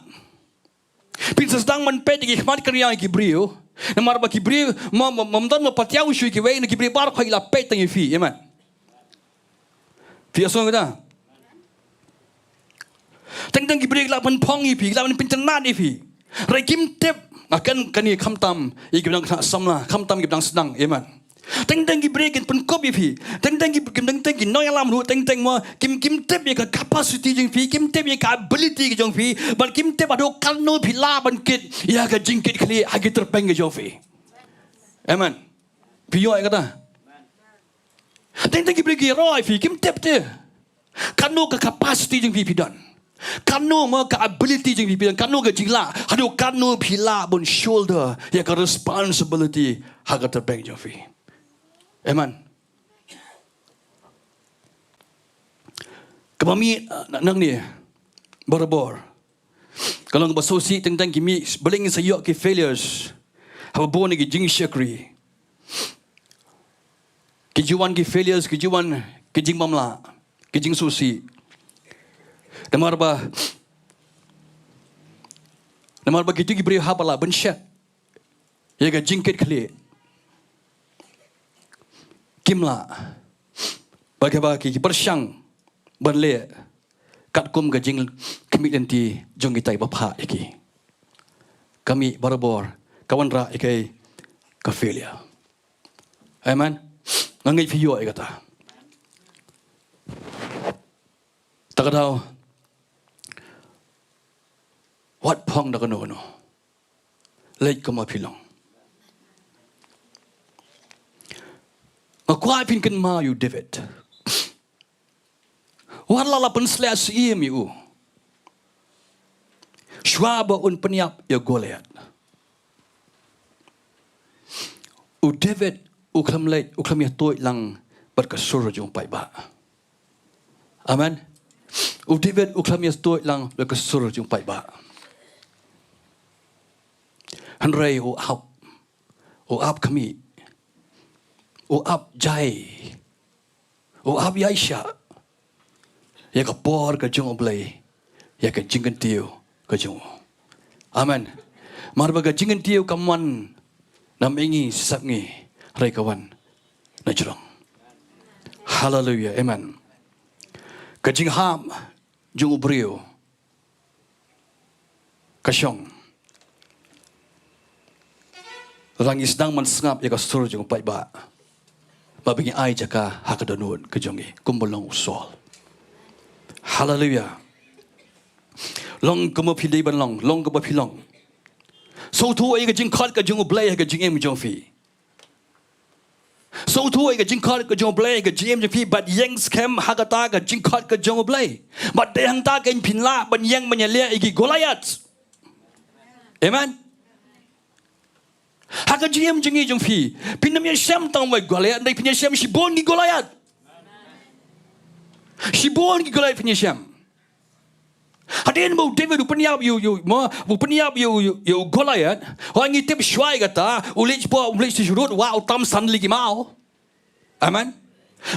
pin sedang man pe gi khmat kriya gi brio na mar ba gi brio mam dan ma patiau shui gi we na gi brio bar khoi la pe tang fi amen fi asong da teng gi brio la pan phong fi la pin tanat fi rai kim tep akan kani khamtam igibang samla khamtam gibang sedang amen teng gi break pen kopi fi teng gi noy alam ru teng mo kim tep ye ka capacity jing fi kim tep ye ka ability jong fi ban kim tep ado kalno phila ban kit ya ka jing kit khli agi terpeng jong fi amen piyo ai kata teng gi break ye roi fi kim tep te kanu ka capacity jing fi pidan kanu mo ka ability jing pipian kanu ka jingla hadu kanu phila bon shoulder ya ka responsibility haga terpeng jofi amen kami nang ni bor kalau ba sosi teng kimi beling sayok ki failures haba bon ki Jing shakri ki juan ki failures ki juan ki Jing mamla ki Jing sosi Namar ba gitu gi beri habala bencet. Ya ga jingkit kli. Kimla. Bagi bersyang banle kat kum ga jing kemit nanti jong kita bapa iki. Kami barabor kawan ra ikai ka failure. Amen. Ngangai fiyo ai kata. Takadau What pong na kano late kama pilong. Makwai pin kan ma you David. Wala la pen slash emu. Shwaba un peniap ya Goliath. U David u klam ya toy lang berkasur jong pai ba. Amen. U David u klam ya toy lang berkasur jong pai ba. Hanrei o up kami o up jai o up yaisha ya ka por ka jong blai ya ka jingan tiu ka jong amen marba ka jingan tiu kaman nam ingi sap ngi rei kawan na jrong hallelujah amen ka jing ham jong brio ka shong Rangi sedang mensengap ya ka sur jong pai ba. Ba bingi ai jaka hakadonun ke jongi kumbolong usol. Hallelujah. Long kemo philei ban long kemo philong. So thu ai ka jing khat ka jong blai ka jing em jong fi. So thu ai ka jing khat ka jong blai ka jing em jong fi but Ieng scam hakata ka jing khat ka jong blai. But de hang ta ka phin la ban Ieng man ya le igi Goliath. Amen. Haka jiem jengi jong fi. Pynsheptieng tang wai Goliath. Dai Pynsheptieng si bon gi Goliath. Si bon gi Goliath Pynsheptieng. Hadin mo David upanyap you Goliath. Orang ngi tip shwai kata. Ulich si surut. Wow tam san lagi mau. Amen.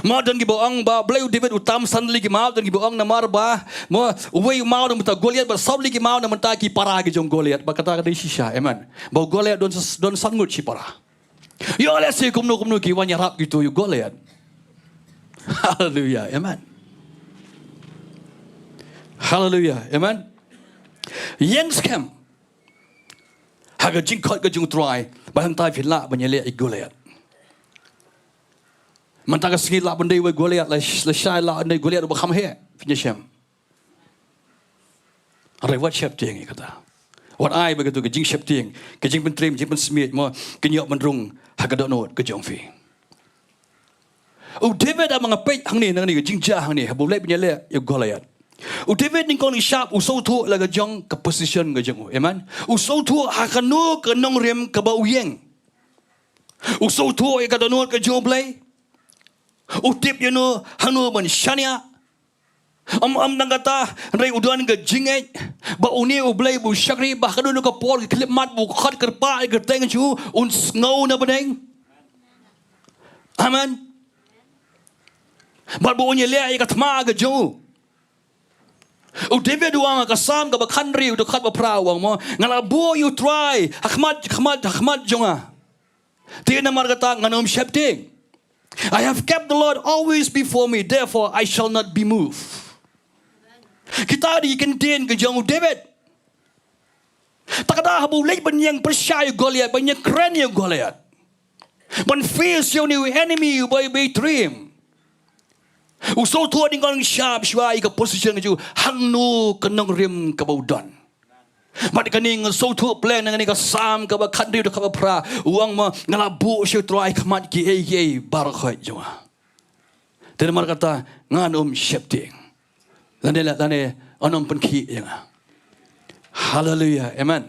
Mo dan gi boang ba bleu David utam san lagi mau dan gi boang namar ba. Mo uwei mau dan mata Goliath ba sab lagi mau dan mata ki para gi jong Goliath. Ba kata kata sisha. Amen. Ba Goliath don sangut si para. Yo le si kumno ki wanya rap gitu you Goliath. Hallelujah. Amen. Hallelujah. Amen. Ieng scam. Haga jing kot ga jung try. Ba han tai phila ba nyele I Goliath. Man ta ga singi la bandai wa Goliath la shai la andai Goliath ba kham he Pynsheptieng. Are what Pynsheptieng kata. What ai ba ga tu ga jing Pynsheptieng, ga jing pen trim jing pen smit mo ga nyok man rung haga do not ga jong fi. O David amang apet hang ni nang ni ga jing ja hang ni ha bo le nyele I Goliath. U David ni kong sharp u so thu la ga jong ka position ga jong. Amen. U so thu ha ka no ka nong rem ka ba Ieng. U so thu e ka do not ka jong play. U tip you know hanu man shania. Am nang kata rei udan ga Jing ba uni u play bu shakri ba ka no ka por ka clip mat bu khat ka pa ka teng chu un ngau na badeng. Amen. Ba bu nya le ka thma ga jong. O David wang ka sam ka ba khanri u khat ba pra wang mo ngala bo you try hakmat jonga ti na mar kata nganom Pynsheptieng. I have kept the Lord always before me, therefore I shall not be moved. Kita di kenten ke jong David. Takada habu lek ban yang percaya Goliath ban yang keren ya Goliath. Ban face your new enemy by dream. Uso tua dengan sharp shwai ke position ke ju hang no kenong rim ke baudan. Mat kaning so tua plan dengan ka sam ke ba khandri ka ba pra uang ma ngala bu shu try khamat ki ei barakhai jwa. Tena mar kata nganom Pynsheptieng. Lane onom pen ki yang. Hallelujah. Amen.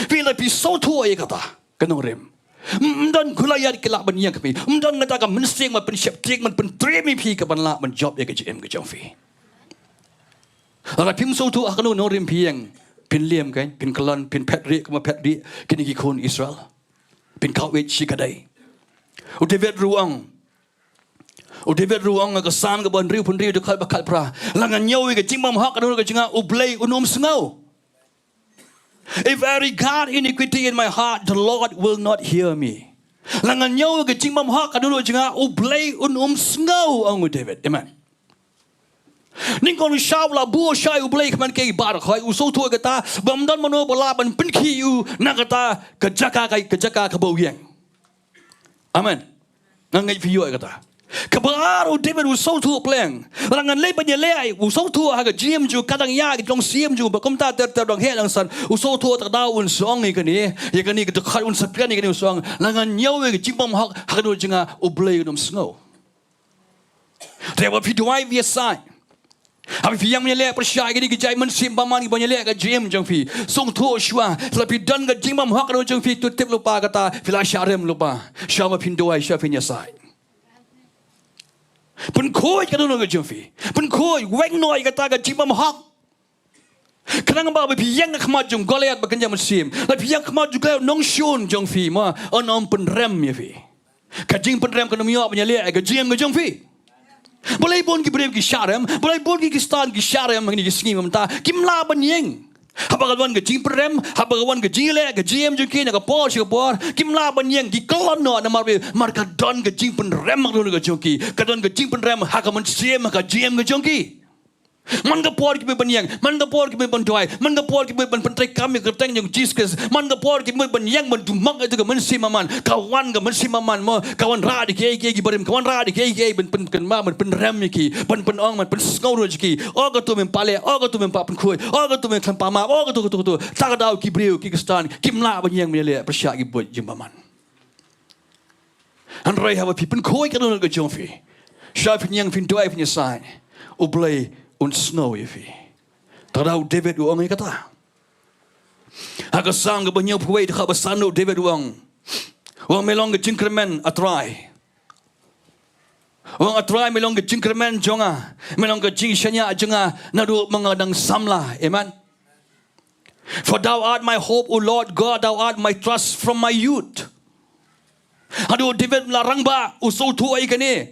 Bila pi so tua ye kata kenong rim. Mdan Goliath ke la ban yang ke mdan ngata ka Mynsiem ma Pynsheptieng man pen tremi pi ke ban la ban job ye ke jm ke jong fi. Ara pim so tu akano no rim pi yang pin liam kan pin kalan pin petri ke ma petri kini ki kon Israel. Pin kawet shikadai. O David ruang ka sam ke ban riu pun riu de khat ba khat pra langan nyau ke jingmam hak anu ke jinga ublei unom sngau. If I regard iniquity in my heart, the Lord will not hear me. Langan nyau ke jingmam hak anu jinga ublei unom sngau ang David. Amen. Ning kon shaw la bu shai ublei man ke bar khoi u so thu kata bam dan mano bola ban pin khi u na kata ke jaka ka bo Ieng. Amen. Ngai fi yu kata. Kabar David u so thu pleng. Langan le ban ye le u so thu ha ga jim ju kadang ya jong siem ju ba kom ta ter dong he lang san u so thu ta da un song ni kani ye kani ke khat un sakran ni kani song langan nyau ke jibam hak ha do jinga ublei dum snow. Rewa pi Jowai vi sai. Abi fi yang menyelek percaya gini ke jai Mynsiem baman ki menyelek ke Jing jong fi song thu shwa tapi dan ke jing bam hak do jong fi tu tip lupa kata fila sharem lupa syama pin Jowai sya fi nyasai. Pun koi ka dulu ke jong fi pun koi weng noi kata ke jing bam hak kenang ba bi yang khmat jong Goliath ba kenja Mynsiem tapi yang khmat juga nong shun jong fi ma onom pen rem ya fi ka jing pen rem ka nom yo menyelek ke Jing ke jong fi. Boleh bon ki brem ki sharem, boleh bon ki stan ki sharem ni ki singi mamta, kim la ban Ieng. Haba kawan ke Jing prem, haba kawan ke Ialeh, ke Jim ju ki na ka por si ka por, kim la ban Ieng ki kolon no na mar ka don ke Jing pen rem mak do ke jongki, ka don ke Jing pen rem ha ka Mynsiem ka Jim ke jongki. Man ka por ki ban Ieng, man ka por ki ban Jowai, man ka por ki ban pentrai kami ke teng jong Jesus, man ka por ki ban Ieng ban dumang itu ke Mynsiem man, kawan ke Mynsiem man mo, kawan ra di ki barim, kawan ra di ki ban ma ban rem ki, ban ong man ban skau ro ki, o ka tu men pale, o ka tu men pa pen khoi, o ka tu men khan pa ma, o ka tu ta ka dau ki breu ki stan, kim la ban Ieng menyele persya ki bot jim man. An rai ha pi pen khoi ka no ke jong fi. Sha pen Ieng fin Jowai fin sai. Ublei un snow ye fi. Tadau David uang kata. Haka sang ke banyak puai dekat besando David uang. Wang melong ke jingkremen atrai. Wang atrai melong ke jingkremen jonga. Melong ke jing shanya jonga. Nadu mengadang samla. Amen. For thou art my hope, O Lord God, thou art my trust from my youth. Aduh David larang ba usul tu ai kani.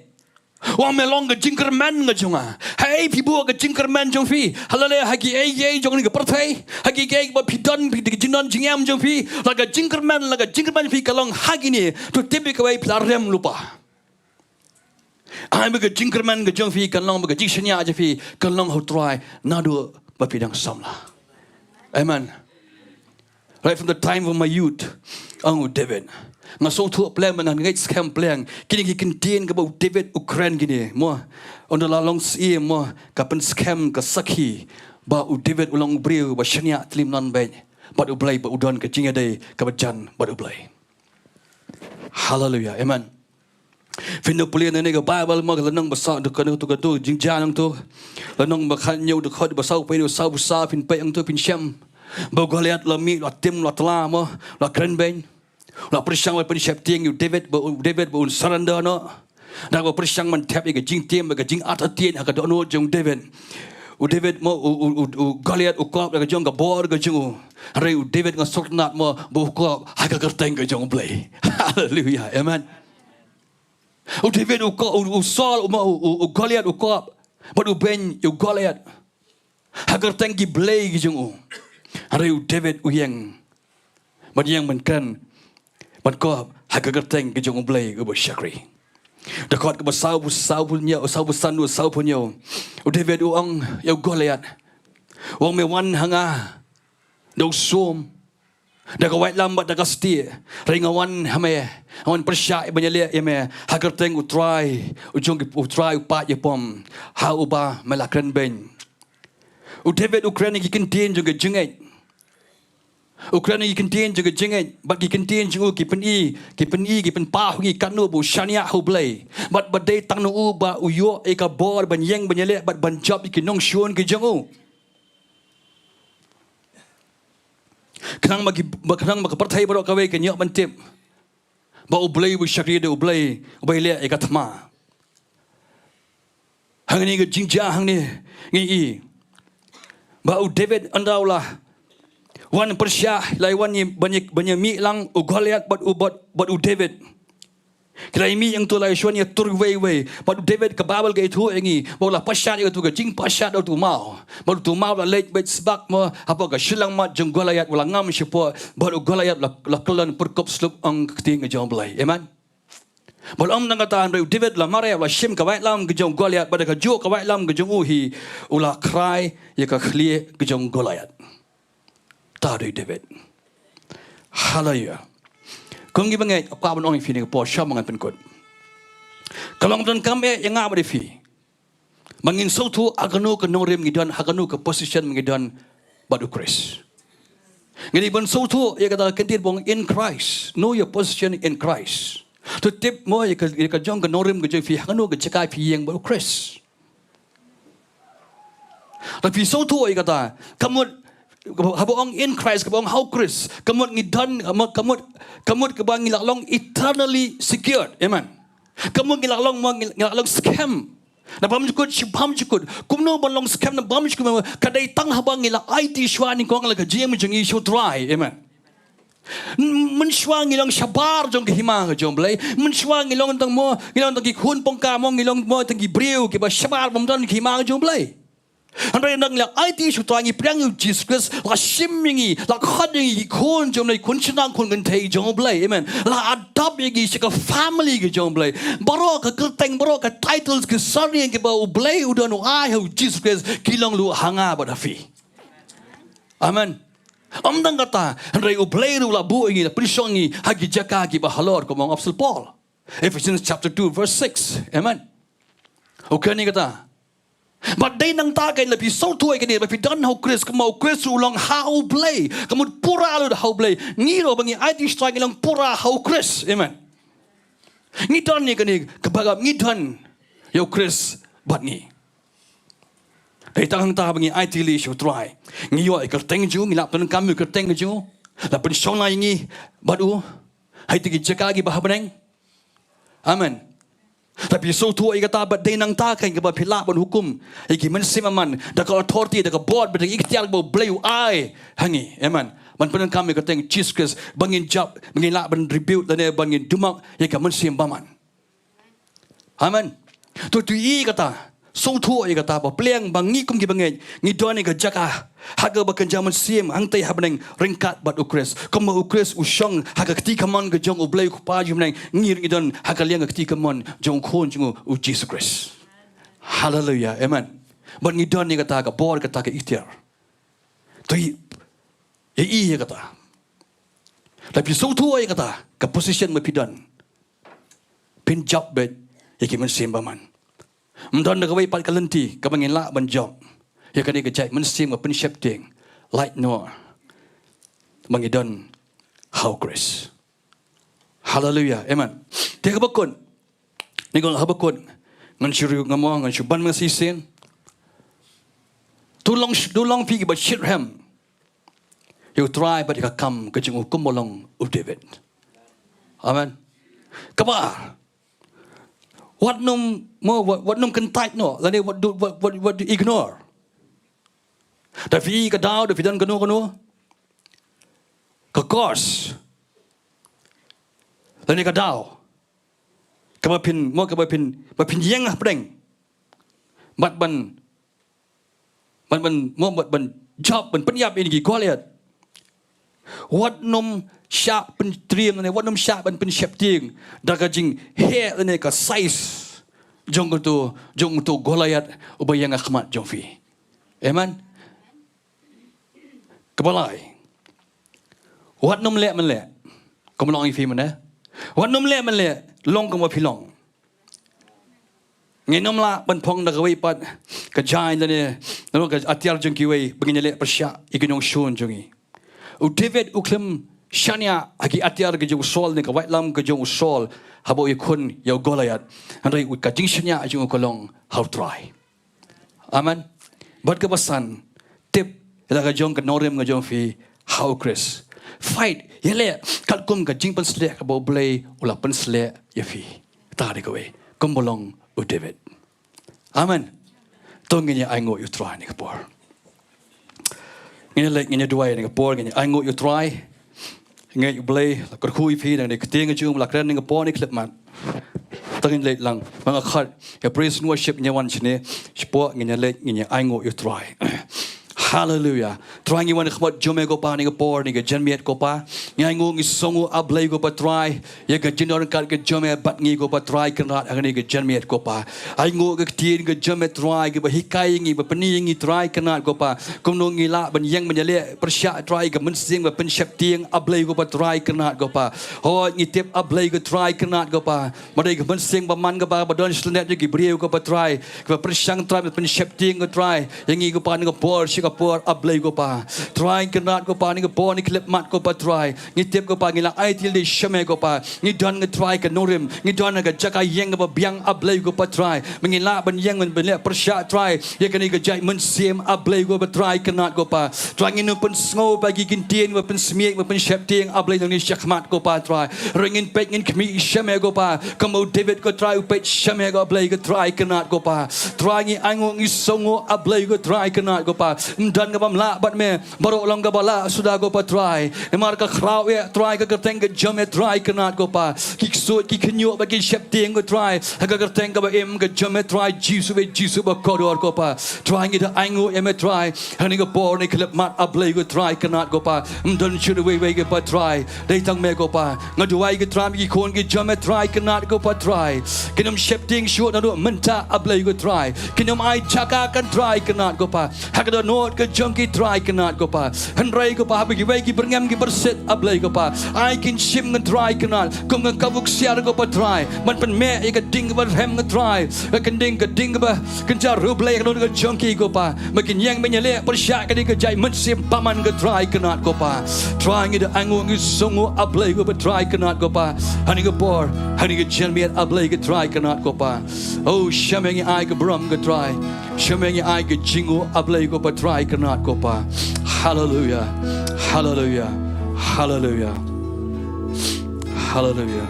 Wang melong ke jingkremen ke jonga. Hey people ke jingkremen jong fi. Halale hagi ai jong ni ke pertai. Hagi ai ba pidan pi de jinon jingam jong fi. Laga jingkremen fi kalong hagi ni tu tibi ke wai plarem lupa. Ai ba ke jingkremen ke jong fi kalong ba ke jingshanya aja fi kalong ho try nadu ba pidang samla. Amen. Right from the time of my youth, ang David. Nga so tu plan man ngai scam plan. Kini ki contain ka David Ukraine gini. Mo on the long see mo ka pen scam ka sakhi ba David ulang breu ba shania tlim non ben. Ba ublai ba udon ka jinga day ka bajan ba ublai. Hallelujah. Amen. Fino pulian ni ka Bible mo ka lanang basa de kanu tu jingjan tu. Lanang ba khan nyu de khod ba sau pe sau sa fin pe ang tu Pynsheptieng. Ba Goliath la mi la tim la tla mo la kren ben. La Pynsheptieng wa Pynsheptieng you David ba un surrender no. Da ba Pynsheptieng man tap ga jing tim ga jing atatien ka do no jong David. David mo Goliath ukop ga jong ga bor ga jong. Re David nga sornat mo bo ukop ha ga kerteng ga jong play. Hallelujah. Amen. David Saul Goliath ukop. But ben Goliath. Ha kerteng gi play ga jong. Re David Ieng. But yang man kanมันก็หากกระเตงก็จงเบลย์ก็บ่ชักรีแต่ก่อนก็บ่สาวพุ่นเยอะสาวสันดูสาวพุ่นเยอะเดวิดอุองยาวกอลิอัดวงเมวันหางาดูซูมแต่ก็ไว้ลำบัดแต่ก็สตีเริงวันฮะเมวันประชาบัญญัติเอเมหากกระเตงอุตรายอุจงอุตรายอุปาญปอมหาอุบาเมลักเรนเบนเดวิดอุเครนกินเตียนจงกจึงไงUkraine ki contain juga jengai but ki contain juga ki pen pa ki kanu bu shania hu blai but they tang no ba u yo e ka bor ban yeng ban yele but ban job ki nong shon ki jangu kanang ma ka parthai baro ka we ke nyok ban tip ba u blai bu shakri de u blai le e ka thma hang ni ga jingja hang ni ngi ba u David andaula Wan Persia lai wan ni banyak mi lang Goliath but David. Kira mi yang tu lai shwan ya tur wei but David ke Bible ke itu engi bola pashat itu ke jing pashat tu mau. But tu mau la late bet sebab mo apa ke Shillong mat jeng Goliath wala ngam siapa but Goliath la kelan perkop slup ang keting ke jong belai. Amen. But nang kata David la mare la shim ke wai lam ke jong Goliath pada ke jo ke wai lam ke jong uhi ula cry ya ke khlie ke jong Goliath. Tadi David. Hallelujah. Kung gibangai apa pun orang fini po syam dengan penkut. Kalau orang kami yang apa defi. Mangin sautu aganu ke norim gidan aganu ke position gidan badu Christ. Jadi ban sautu ia kata kentir bong in Christ. Know your position in Christ. Tu tip mo ia ke jong ke norim ke jefi aganu ke cekai fi yang badu Christ. Tapi sautu ia kata kamu Habang in Christ, kabang how Christ, kamut ngidan, kamut kabang ngilaklong eternally secured, amen. Kamut ngilaklong scam. Na bam jukut, kumno balong scam na bam jukut, kadai tang habang ngilak IT shwa ni kong laga Jing menjengi Sohthri, amen. Menshwa ngilang shabar jong kehima jong blai, menshwa ngilang tang mo, ngilang tang kihun pongka mo, ngilang mo tang kibriu, kiba shabar bam tang kehima jong blai. Andai nang la IT Sohthri ngi priang Jesus Christ la shimingi la khadingi khon jom lai kun chinang kun kan thei jom blai amen la adab gi sika family gi jom blai baro ka kerteng baro ka titles ke sorry ngi ba blai udon ai ho Jesus Christ kilong lu hanga ba dafi amen amdang kata andai blai lu la bu ngi la prisongi hagi jaka gi ba halor ko mong Apostle Paul Ephesians chapter 2 verse 6 amen okay ni kata But they nang tagay labi so tuay kani labi dan how Chris kamau Chris ulang how play kamut pura lo how play ngiro bangi IT strike ilang pura how Chris amen ngidan ni kani kabagap ngidan yo Chris bat ni ay tangang ta bangi IT li Sohthri ngiyo ay kerteng ju ngilap tan kami kerteng ju la pen Shillong ngi badu Hai tigi jaga gi bahabeneng. Amen. Tapi Sohthri kata badai nang ta kan ke ba philak ban hukum. Iki Mynsiem aman da ka authority da ka board badai ikhtiar bo bleu ai hangi. Amen. Man penan kami kata Jesus Christ bangin job bangin lak ban rebuke dan bangin dumak ya ka Mynsiem baman. Amen. Tu i kata Sohthri kata ba pleng bangi kum gi bangai ngi don ni ka jaka haga ba kenja Mynsiem hang tai habeneng ringkat bat ukres kom ukres usong haga kti kamon ke jong ublei ku pa ju meneng ngir ngi don haga liang kti kamon jong khon jong u Jesus Christ. Hallelujah. Amen. Ban ngi don ni kata ka bor kata ka ikhtiar. Tu i kata. Tapi Sohthri kata ka position mapidon. Pin job bet iki Mynsiem baman. Mdon da kawai pat kalenti ka bangin la ban job. Ya kan dia kejai Mynsiem wa Pynsheptieng light no. Mangidon how grace. Hallelujah. Amen. Dia kabakon. Ni gol habakon. Ngan syuru ngamong ngan syuban masisen. Tulong pi ba shirham. You try but you come ke jeng hukum molong of David. Amen. Kaba. What num can tight no. Lani what do ignore. Tapi ka daw da fidan kanu ka course lani ka daw ka ba pin Ieng breng ban job ban penyap ini goliat wat nom sya pen triam ne wat nom sya ban Pynsheptieng da ka jing he lani ka size jong tu goliat ubayang akhmat jong fi. Amen. Kebalai. Wat nom le man le. Kom long ifi mana? Wat nom le man le long kom pilong. Ngai nom la ban phong da kawai pat ka jain la ne. No ka atiar jong ki wei bangin le persya ikinong shon jongi. U David uklem shania agi atiar ke jong sol ne ka wait lam ke jong sol habo ikun yo Goliath. Andai u ka jing shania jong kolong how try. Amen. Bat ke basan tip ila ka jong ka norim ka jong fi how Chris fight yele kal kum ka jing pan sle ka bo blay ula pan sle ya fi ta de ko we kom bolong u David. Amen. Tong ngi ai ngo you try ni ka por ngi le ngi duai ni ka por ngi ai ngo you try ngi you blay la ka khui fi ni ka ting jum la kren ni ka por ni clip man tang le lang mga khat ya praise and worship ni wan chine spo ngi le ngi ai ngo you try. Hallelujah. Try ngi wan khmat jome ko pa ni ko por ni ke janmiet ko pa ngai ngu ngi songu ablay ko pa try ya ke jinor kal ke jome bat ngi ko pa try kanat agani ke janmiet ko pa ai ngu ke tin ke jome try ke ba hikai ngi ba pani ngi try kanat ko pa Kumno ngi la ban Ieng ban le persya try ke Mynsiem ba Pynsheptieng ablay ko pa try kanat ko pa ho ngi tip ablay ko try kanat ko pa madai ke Mynsiem ba man ko pa ba don slenet ki brio ko pa try ke persyang try Pynsheptieng ko try yang ngi ko pa ni ko por si ablay ko pa try kanat ko pa ni ko por ni clip mat ko pa try ngi tip ko pa ngi la ai til de shame ko pa ngi don ngi try ka norim ngi don ga jaka Ieng ba biang ablay ko pa try ngi la ban Ieng ban le persya try ye kan ga jai Mynsiem ablay ko pa try kanat ko pa try ngi no pen sngo bagi gintien ba pen smiek ba Pynsheptieng ablay ni syakmat ko pa try ringin pek ngin kmi shame ko pa kamo David ko try upet shame ko ablay ko try kanat ko pa try ngi ango ngi songo ablay ko try kanat ko pa dan ka bamla bat me baro lang ka bala sudah ko pa try mar ka kraw ya try ka kerteng ka jome try kanat ko pa kiksut ki kenyo ba Pynsheptieng ko try ka kerteng ka ba em ka jome try Jesus ba kodor ko pa try ngi da ango em try hani ka por ni klip mat ablay ko try kanat ko pa dan should we ka pa try dai tang me ko pa ngaduai ka try ki kon ki jome try kanat ko pa try kinom Pynsheptieng shot na do menta ablay ko try kinom ai chaka kan try kanat ko pa hakada not ka junkie try kanat ko pa handrai ko pa bagi bagi berngam ki berset ablay ko pa I can shim ngan try kanat kum ngan kabuk siar ko pa try man pen me ka ding ba hem ngan try ka ding ba kan jar rublay ka ka junkie ko pa makin Ieng menyele persya ka ka jai Mynsiem paman ka try kanat ko pa try ngi da angu ngi songo ablay ko pa try kanat ko pa hani ka por hani ka janmiet ablay ka try kanat ko pa oh shameng ai ka bram ka try shameng ai ka jingo ablay ko pa try kanat ko pa hallelujah hallelujah hallelujah Hallelujah.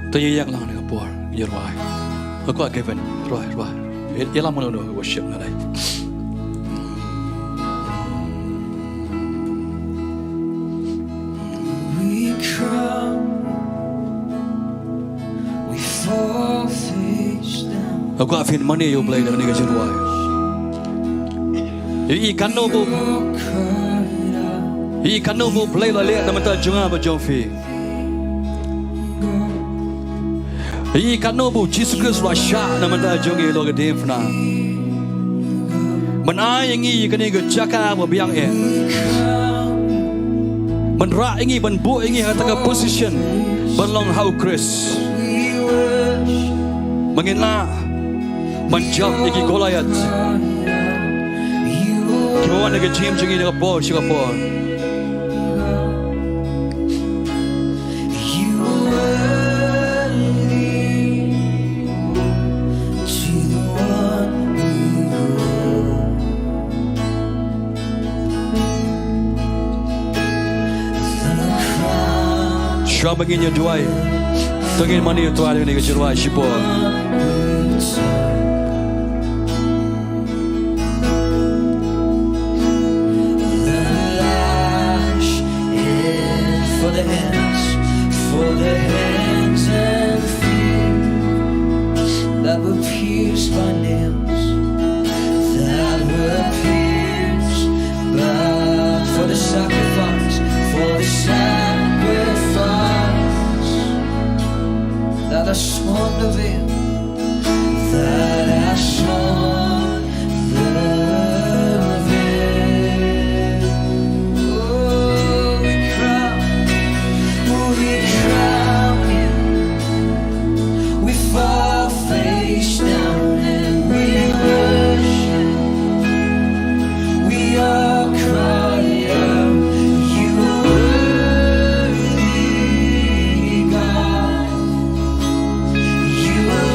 Tôi yang lang dengan por, Ri-Bhoi. Aku agak given, Ri-Bhoi. Ialah mana nak worship nanti. We come, we fall face down. Aku afin mana you play dengan ni Ri-Bhoi. Ikan no bu, ikan no bu play la lihat nama tak junga berjumpa. Ikan no bu Jesus Christ la syak nama tak jungi lo kedem fna. Mana yang ini kan ini jaka berbiang Man ra ingi ban bu ingi hataka position ban long how Chris. Mangina man jam iki Goliath. Kibawan nega jim jungi nega bol Singapore. Syah bagi nya Jowai. Tengin mani tu ada ni ke Jowai sipo. For the hands and feet that were pierced by nails, that were pierced by for the sacrifice, that I swung the veil, that I swung the veil. Oh, we crown you. We fall face down and we worship. We all cry out, you are worthy, God. You are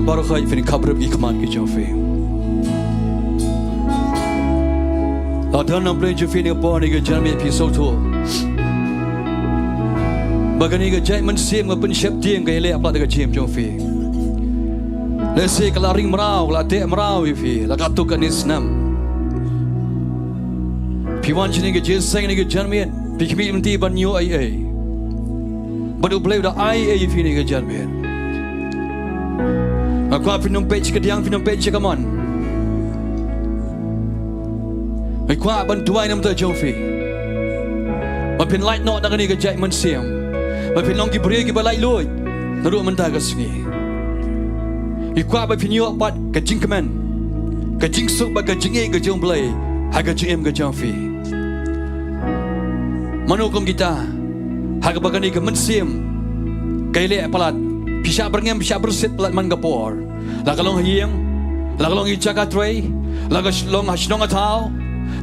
baru kau ini kabar pergi keman ke Jofi. Lalu nak beli Jofi ni apa ni ke Jeremy episode tu. Bagai ni ke Mynsiem ke Pynsheptieng ke Ialeh apa dekat Jofi. Lesi kalau ring merau, kalau tek merau Jofi, kalau katukan Islam. Piwan sini ke Jing ni ke Jeremy, pikir mesti banyu ai. Baru beli dah ai Jofi ni ke Jeremy. Aku apin page ke diang pin page ke man. Aku bantuan nam tu Jofi. Apin light not nak ni ke Mynsiem. Apin long ki beri ki balai lui. Naru mentah ke sungai. Aku apin yo pat ke Jing keman. Ke Jing sok ba ke Jing ke Jong beli. Harga Jing ke Jofi. Manukum kita. Harga bagani ke Mynsiem. Ke Ialeh palat. Bisa berngem bisa berset pelat man kapor. La kalong Ieng, la kalong Jaga Tray, la Shillong atau,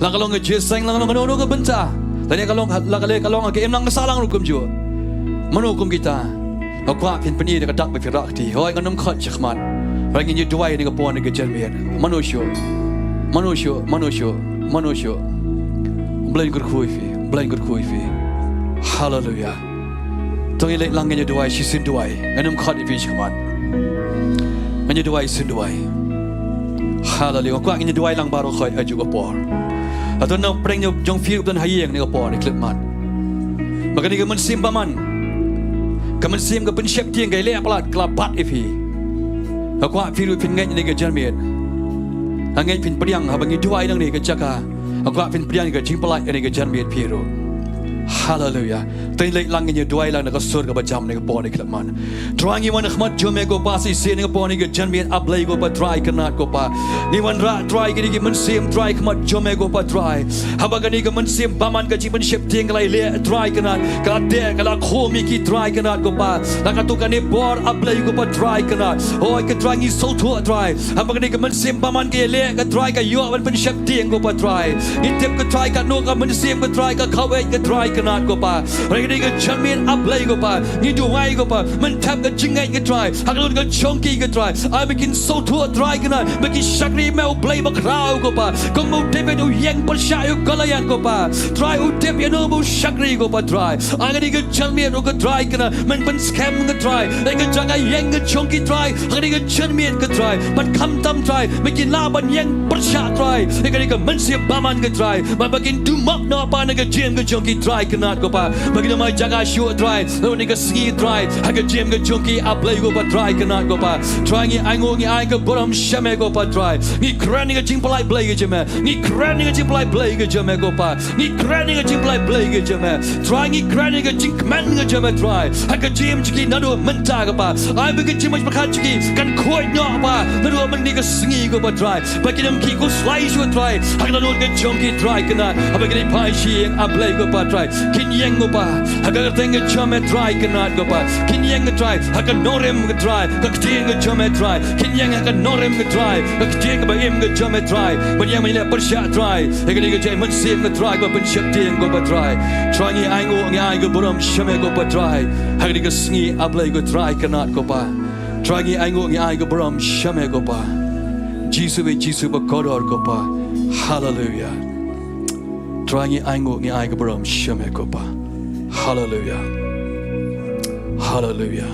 la kalong Jing, la kalong Nono ke benta. Tadi kalong ke emang kesalang hukum juga. Mana hukum kita? Aku apin peni dekat dak berfirakti. Hoi kan namkat cekmat. Lagi ni Jowai ni kapor ni ke Jeremy. Manusia. Belain gerkui fi. Hallelujah. Tong Ialeh langnya Jowai sisin Jowai. Enam kat fi cekmat. Hanya Jowai sin Jowai. Hallelujah. Aku ingin Jowai lang baru kau juga por. Atau nak perang jong fiu dan Ieng ni por ni klipmat. Maka ni Mynsiem baman. Mynsiem ke Pynsheptieng ke Ialeh apalat kelabat ifi. Aku fiu fin ngai ni ke Jeremy. Ngai fin periang abangi Jowai nang ni ke Jaga. Aku fin periang ke Jing pelai ni ke Jeremy piru. Hallelujah. Tengok langitnya Jowai lang nak sur ke bajam ni ke por ni kelman. Terangi wan khmat jome ko pasi sen ni ke por ni ke Jeremy ablai ko pa try kenat ko pa. Ni wan ra try ke Mynsiem try khmat jome ko pa try. Habaga ni ke Mynsiem baman ke Pynsheptieng ke Ialeh try kenat. Kala kala khomi ki try kenat ko pa. Nakatukan ni por ablai ko pa try kenat. Oh ke terangi Sohthri try. Habaga ni ke Mynsiem baman ke Ialeh ke try ke yo wan Pynsheptieng ko pa try. Itep ke try ke no ke Mynsiem ke try ke kawai ke try kenat ko pa. Lagi ke Jeremy ablai ko pa. Ni Jowai ko pa. Mentap ke Jingai ke try. Hakalun ke Chongki ke try. I bikin Sohthri try kenat. Bikin Shakri mau play bakrau ko pa. Kong mau David Ieng persyayu kalayan ko pa. Try utip ya no mau Shakri ko pa try. Lagi ke Jeremy ko try kenat. Men scam ke try. Lagi ke Jaga Ieng ke Chongki try. Lagi ke Jeremy ke try. But kam tam try. Bikin laban Ieng persyak try. Lagi ke Mynsiem baman ke try. Bikin dumak no apa ke Jim ke Chongki try kenat ko pa. Bagi nama Jaga Shu try. Lalu ni ke Sengi try. Harga Jim ke Chongki ablai ko pa try kenat ko pa. Try ngi aingo ngi ai ke boram syame ko pa try. Ngi keren ni ke Jing pelai blai ke jeme. Ngi keren ni ke Jing pelai blai ke jeme ko pa. Ngi keren ni ke Jing pelai blai ke jeme. Try ngi keren ni ke Jing keman ke jeme try. Harga Jim ciki nadu mentah ke pa. Ai bagi Jim macam kat ciki kan koi nyok pa. Nadu mendi ke Sengi ko pa try. Bagi nam ki ko slai Shu try. Harga nadu ke Chongki try kenat. Bagi ni Pynsheptieng ablai ko pa try. Kin Ieng ko pa. Harga tengah jeme try kenat ko pa. Kin Ieng ke try. Harga norem ke try. Ketieng ke jeme try. Kin Ieng harga norem ke try. Ketieng ke baim ke jeme try. Bagi yang mana persyak try. Harga ni ke Mynsiem ke try ko Pynsheptieng ko pa try. Try ngi aingo ngi ai ke boram syame ko pa try. Harga ni ke Sengi ablai ko try kenat ko pa. Try ngi aingo ngi ai ke boram syame ko pa. Jesus ba kodor ko pa. Hallelujah. Try ngi aingo ngi ai ke boram syame ko pa. Hallelujah. Hallelujah.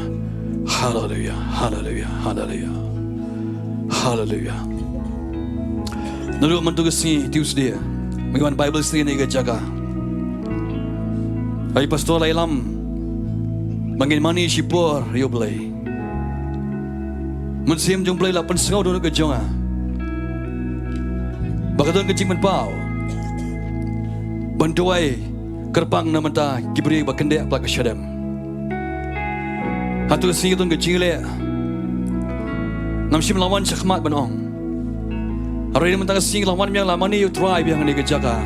Hallelujah. Hallelujah. Hallelujah. Hallelujah. Nalu mantu ke Sengi Tuesday. Bagaimana Bible study ni ke Jaga. Ay pastor Ilam. Bangin mani sipor yo blai. Mynsiem jong blai 8 sengau dulu ke jonga. Bakaton ke Jing pau. Bantuai kerpang na mata kibri bakende plak syadam. Hatu Sengi ton ke Ialeh. Namsim lawan syakmat banong. Hari ini mentang Sengi lawan yang lama ni you try biang ni ke Jaga.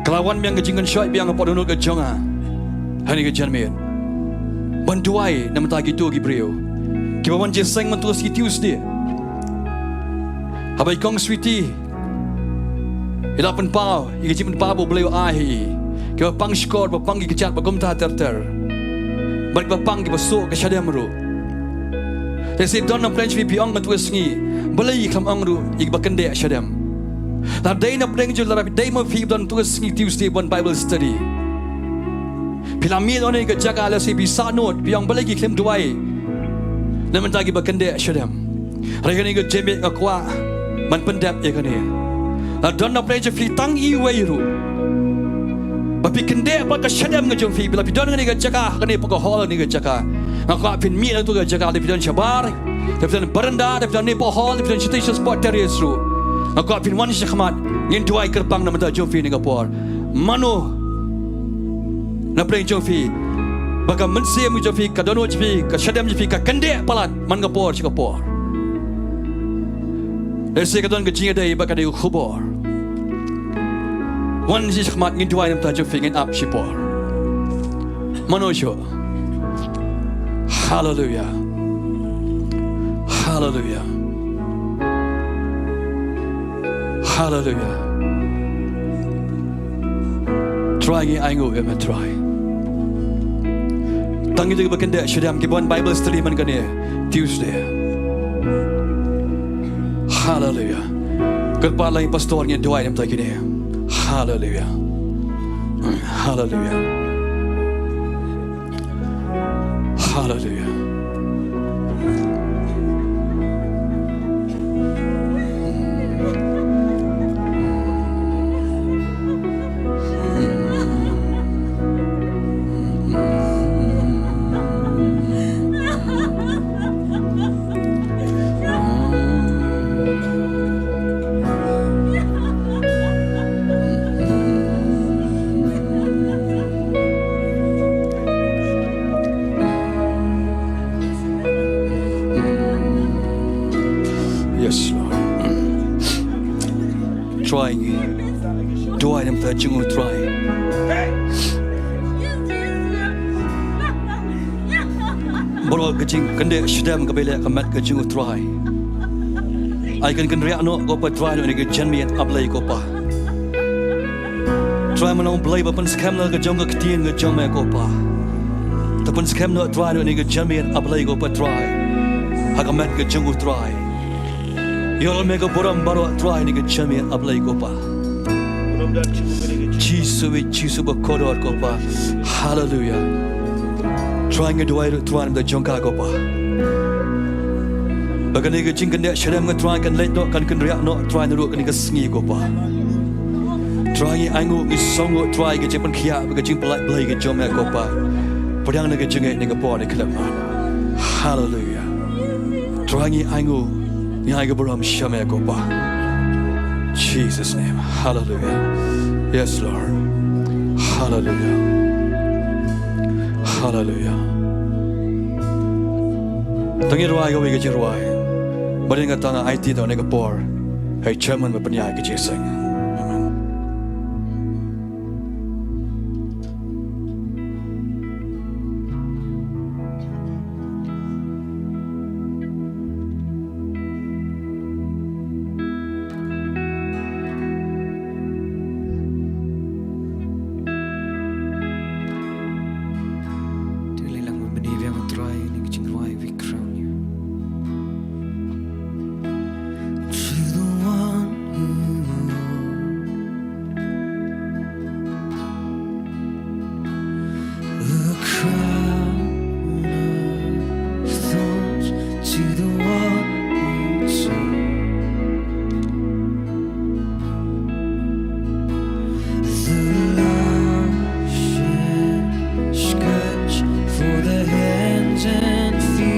Kelawan biang ke Jingan syai biang apa dulu ke jonga. Hari ke Jeremy. Bantuai na mata gitu Gibril. Kibawan jeseng mentus ki Tuesday. Habai kong sweetie. Ilapan pau, igi pau beliau ahi. Kiba pang skor, pang gi kecat, bagom ta ter. Balik pang gi besok ke syadam ru. Esi don na plench vi piong ngatu sngi. Balai kham angru ik bakende shadam. La day na pleng jul la day mo fi don tu sngi Tuesday one Bible study. Pilami on ga jaga la si bisa not piong balai ki klem duai. Na man tagi bakende shadam. Ragani ga jeme akwa man pendap ya kane. La don na plench fi tang I weiru. Tapi kende apa ka shadam ngajong fi bila pidon ngani ga jaga kane poko hall ni ga jaga. Ngakwa pin mi tu ga jaga le pidon shabar. Pidon beranda, pidon ni po hall, pidon station sport terrace ru. Ngakwa pin wan shakmat ngin duai kerpang na mata jong fi ni ga por. Mano na pleng jong fi. Baka Mynsiem jong fi ka dono jong fi ka shadam jong fi ka kende palat man ga por chika por. Ese ka don ga jinga dai baka dai khubor. Wan shakmat ngin duai na mata jong fi ngin up shipor. Mano sho. Hallelujah. Hallelujah. Hallelujah. Try ngi aingo em try. Tangi juga bakende shadam ki bon Bible study man kane Tuesday. Hallelujah. Kerpa lain pastor ngi doa em tak kini. Hallelujah. Hallelujah. Hallelujah. Yes, Lord. Trying. Do I am that you try. Bro kecing kende shadam kabele kamat kecing try. I can react no go pa try no ni jen mi ablay ko pa. Try man blay pa pan scam na ka jong ka tien ka jong me ko pa. Ta pan scam no try no ni jen mi ablay ko pa try. Ha kamat ka jong try. Yol me ko boram baro try ni jen mi ablay ko pa. Jesus ba kodor ko pa. Hallelujah. Trying to do it, trying to junk go pa. Baga ni jing kan dia shadam kan try kan let no kan react no try na ru kan ka sngi go pa. Try angu ni song try ke jepan khia baga jing pelai blai ke jom ya go pa. Padang na ke jing ni ka po ni klap. Hallelujah. Try angu ni ai ga boram shame go pa. Jesus name. Hallelujah. Yes Lord. Hallelujah. Hallelujah. Tangi ruai ko wigi ruai. Badin ka tanga IT do nega por. Hey chairman ba panya ke jeseng. Amen. For the hands and feet.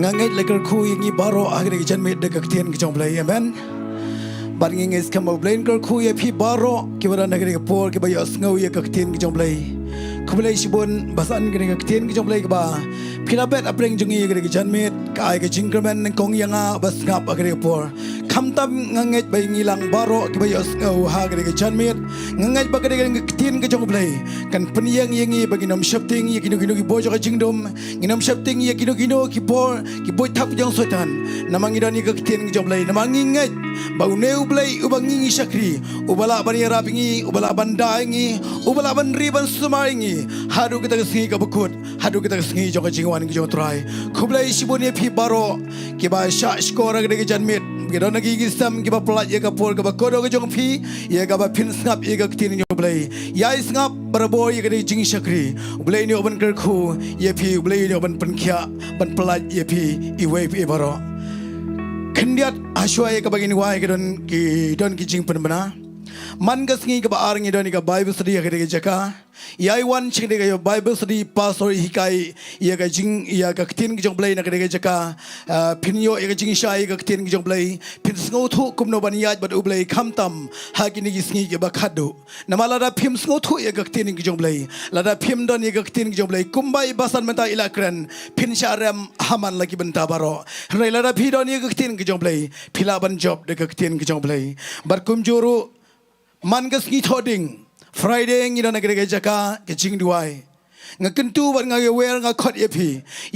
ngangai lekar khu yangi baro agre ki janmet de kaktian ki jong play amen bar ngi ngis kam blain kar khu ye phi baro ki bara nagre ki por ki ba yos ngau ye kaktian ki jong play kublai sibon basan gre kaktian ki jong play ba philabet apreng jungi gre ki janmet kai ki jingkerman kong yanga bas ngap agre ki por khamtam ngangai bai ngilang baro ki ba yos ngau ha gre ki janmet ngangai ba gre ki kaktian ki jong play kan penyang yangi bagi Mynseptieng ye kino ki bojo ka jingdom Mynseptieng ye kino ki por ki boy thap jong sotan namangi dani ka kiten ki jomlai namangi ngai bau neu blai ubangi sakri ubala bani rapingi ubala bandai ubala ban riban sumaringi hadu kita singi ka bukut hadu kita singi jong ka jingwan ki jong trai kublai sibone phi baro ki ba sha skora ki janmet Gidon nagi gisam kiba pelat ye kapur kiba kodo ke jong phi ye kaba pin snap ye ka ktin nyo blai ya snap barabo ye kadi jing sakri blai ni oban kerku ye phi blai ni oban penkhya ban pelat ye phi iwe phi baro kendiat aswa ye kaba gini wa gidon ki jing penbana man ka singi kaba arngi don ka bible study ye kadi jaka yai wan ching de bible study pastor hikai ye ka jing ya ka ktin ki jong blai na kadi jaka pinyo ye ka jing sha ye ka ktin ki jong blai pin sngo thu kumno ban yaj bat ublai khamtam ha ki ni singi ke ba khadu namala da phim sngo thu ye ka ktin ki jong blai la da phim don ye ka ktin ki jong blai kumbai basan menta ilakran pin sharem haman lagi benta baro rei la da phi don ye ka ktin ki jong blai phila ban job de ka ktin ki jong blai bar kum juru man ka singi thoding Friday ngi don agre jaka ke jing duai ngakentu bar nga wer nga khot ye phi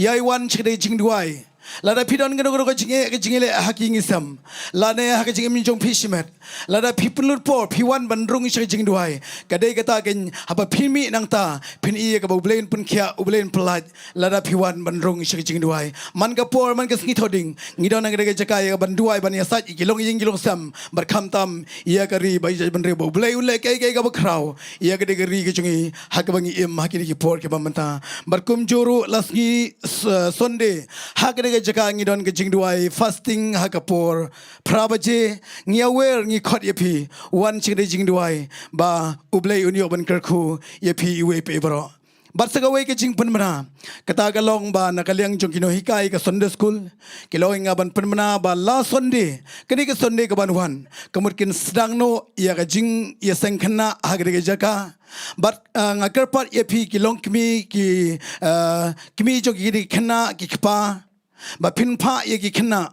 yai wan chide jing duai lada pidon ngado ko jingele haking isam lada ha jing min jong pishimet lada people por p1 bandrung shi jing duai kadai kata ken haba phimi nangta phin i ka blain pun khia ublain plat lada p1 bandrung shi jing duai man ka por man ka sngi thoding ngidon ngade jaka ya banduai ban ya sat kilong ying kilong sam bar kham tam ya ka ri bai ban re bo blai ule kai ka ba khrau ya ka de ri ke jungi ha ka bangi im ha ki por ke bamanta bar kum juru lasgi Sunday ha ka jaka ngi don ke jing duai fasting ha kapor prabaje ngi awer ngi khot yepi wan ching de jing duai ba ublei unio ban kerku yepi iwe pe bro barsaga we ke jing panmana kata galong ba nakaliang jong kino hikai ka Sunday school kilong nga ban panmana ba la Sunday kani ke Sunday ka ban wan kamutkin sedang no ya ka jing ya sengkhana ha ge jaka but ngakerpat yepi kilong kimi jong ki khana ki khpa ba pinpa ye ki khna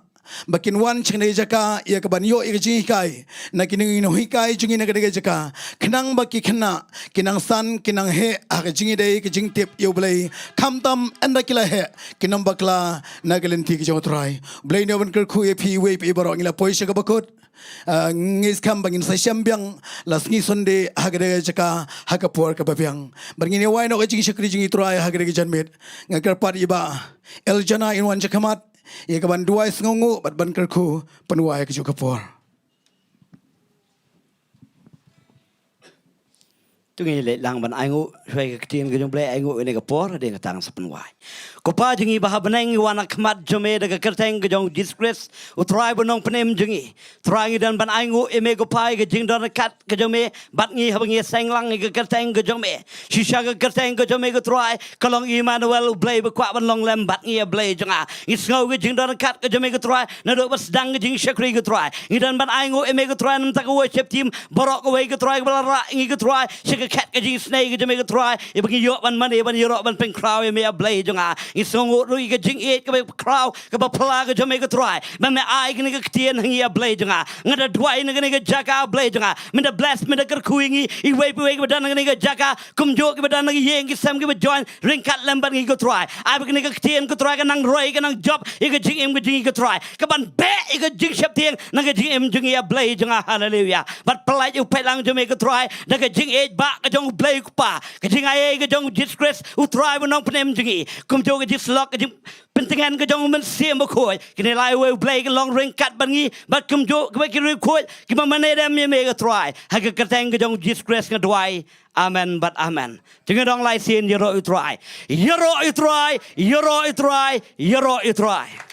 bakin wan chingne jaka ye ka ban yo ye ji kai na kining no hikai jungi na ga jaka khnang ba ki khna kinang san kinang he a ga jingi dei ki jing tip yo blai kham tam anda kila he kinam bakla na galen ti ki jo trai blai no ban ker khu ye phi we pe baro ngila poise ka bakut ngis kam bangin sa syambyang las ngi sonde ha ga jaka ha ka por ka babyang bangin wai no ga jing shakri jingi trai ha ga janmet ngakar pat iba eljana in wan jakamat ye ka ban duai sngongu bat ban kerku penuai ke juga por tungi le lang ban aingu shwai ka tin ke jong ble aingu ne ka por de ka tang sa penuai ko pa jingi ba banang wana khmat jome de ka kerteng ke jong disgrace utrai bonong penem jingi trai dan ban aingu eme ko pai ke jing don kat ke jome bat ngi habangi senglang ke kerteng ke jome shisha ke kerteng ke jome ke trai kalong Emmanuel ble ba kwa ban long lem bat ngi ble jonga isngau ke jing don kat ke jome ke trai na do bas dang ke jing shakri ke trai ngi dan ban aingu eme ke trai nam ta ko worship team borok ko we ke trai bala ra ngi ke trai shika kat ke jing snake ke jome ke trai e bangi yo ban man e ban yo ban pen kraw e me ble jonga isongo ru ke jing e ke kraw ke ba pla ke jome ke trai ban me ai ke ke tien ngi ble jonga ngada dwai ne ke jaka ble jonga me da bless me da ker kuingi I we ke dan ngi ke jaka kum jo ke dan ngi yeng ke sam ke join ring kat lem ban ngi ke trai ai ke ke tien ke trai ke nang roi ke nang job e ke jing em ke jing ke trai ke ban be e ke jing Mynseptieng nang ke jing em jing ya ble jonga hallelujah bat pelai u pelang jome ke trai da ke jing e ba ke jong ble pa ke jing ai ke jong disgrace u trai bonong penem jingi kum jo ke jis lok ke jing pentingan ke jong Mynsiem ba khoi ke ne lai we ble ke long ring kat ban ngi bat kum jo ke ke ri khoi ke ma mane dem me ke trai ha ke kerteng ke jong disgrace ke dwai amen but amen jingi dong lai sin yero u trai yero u trai yero u trai yero u trai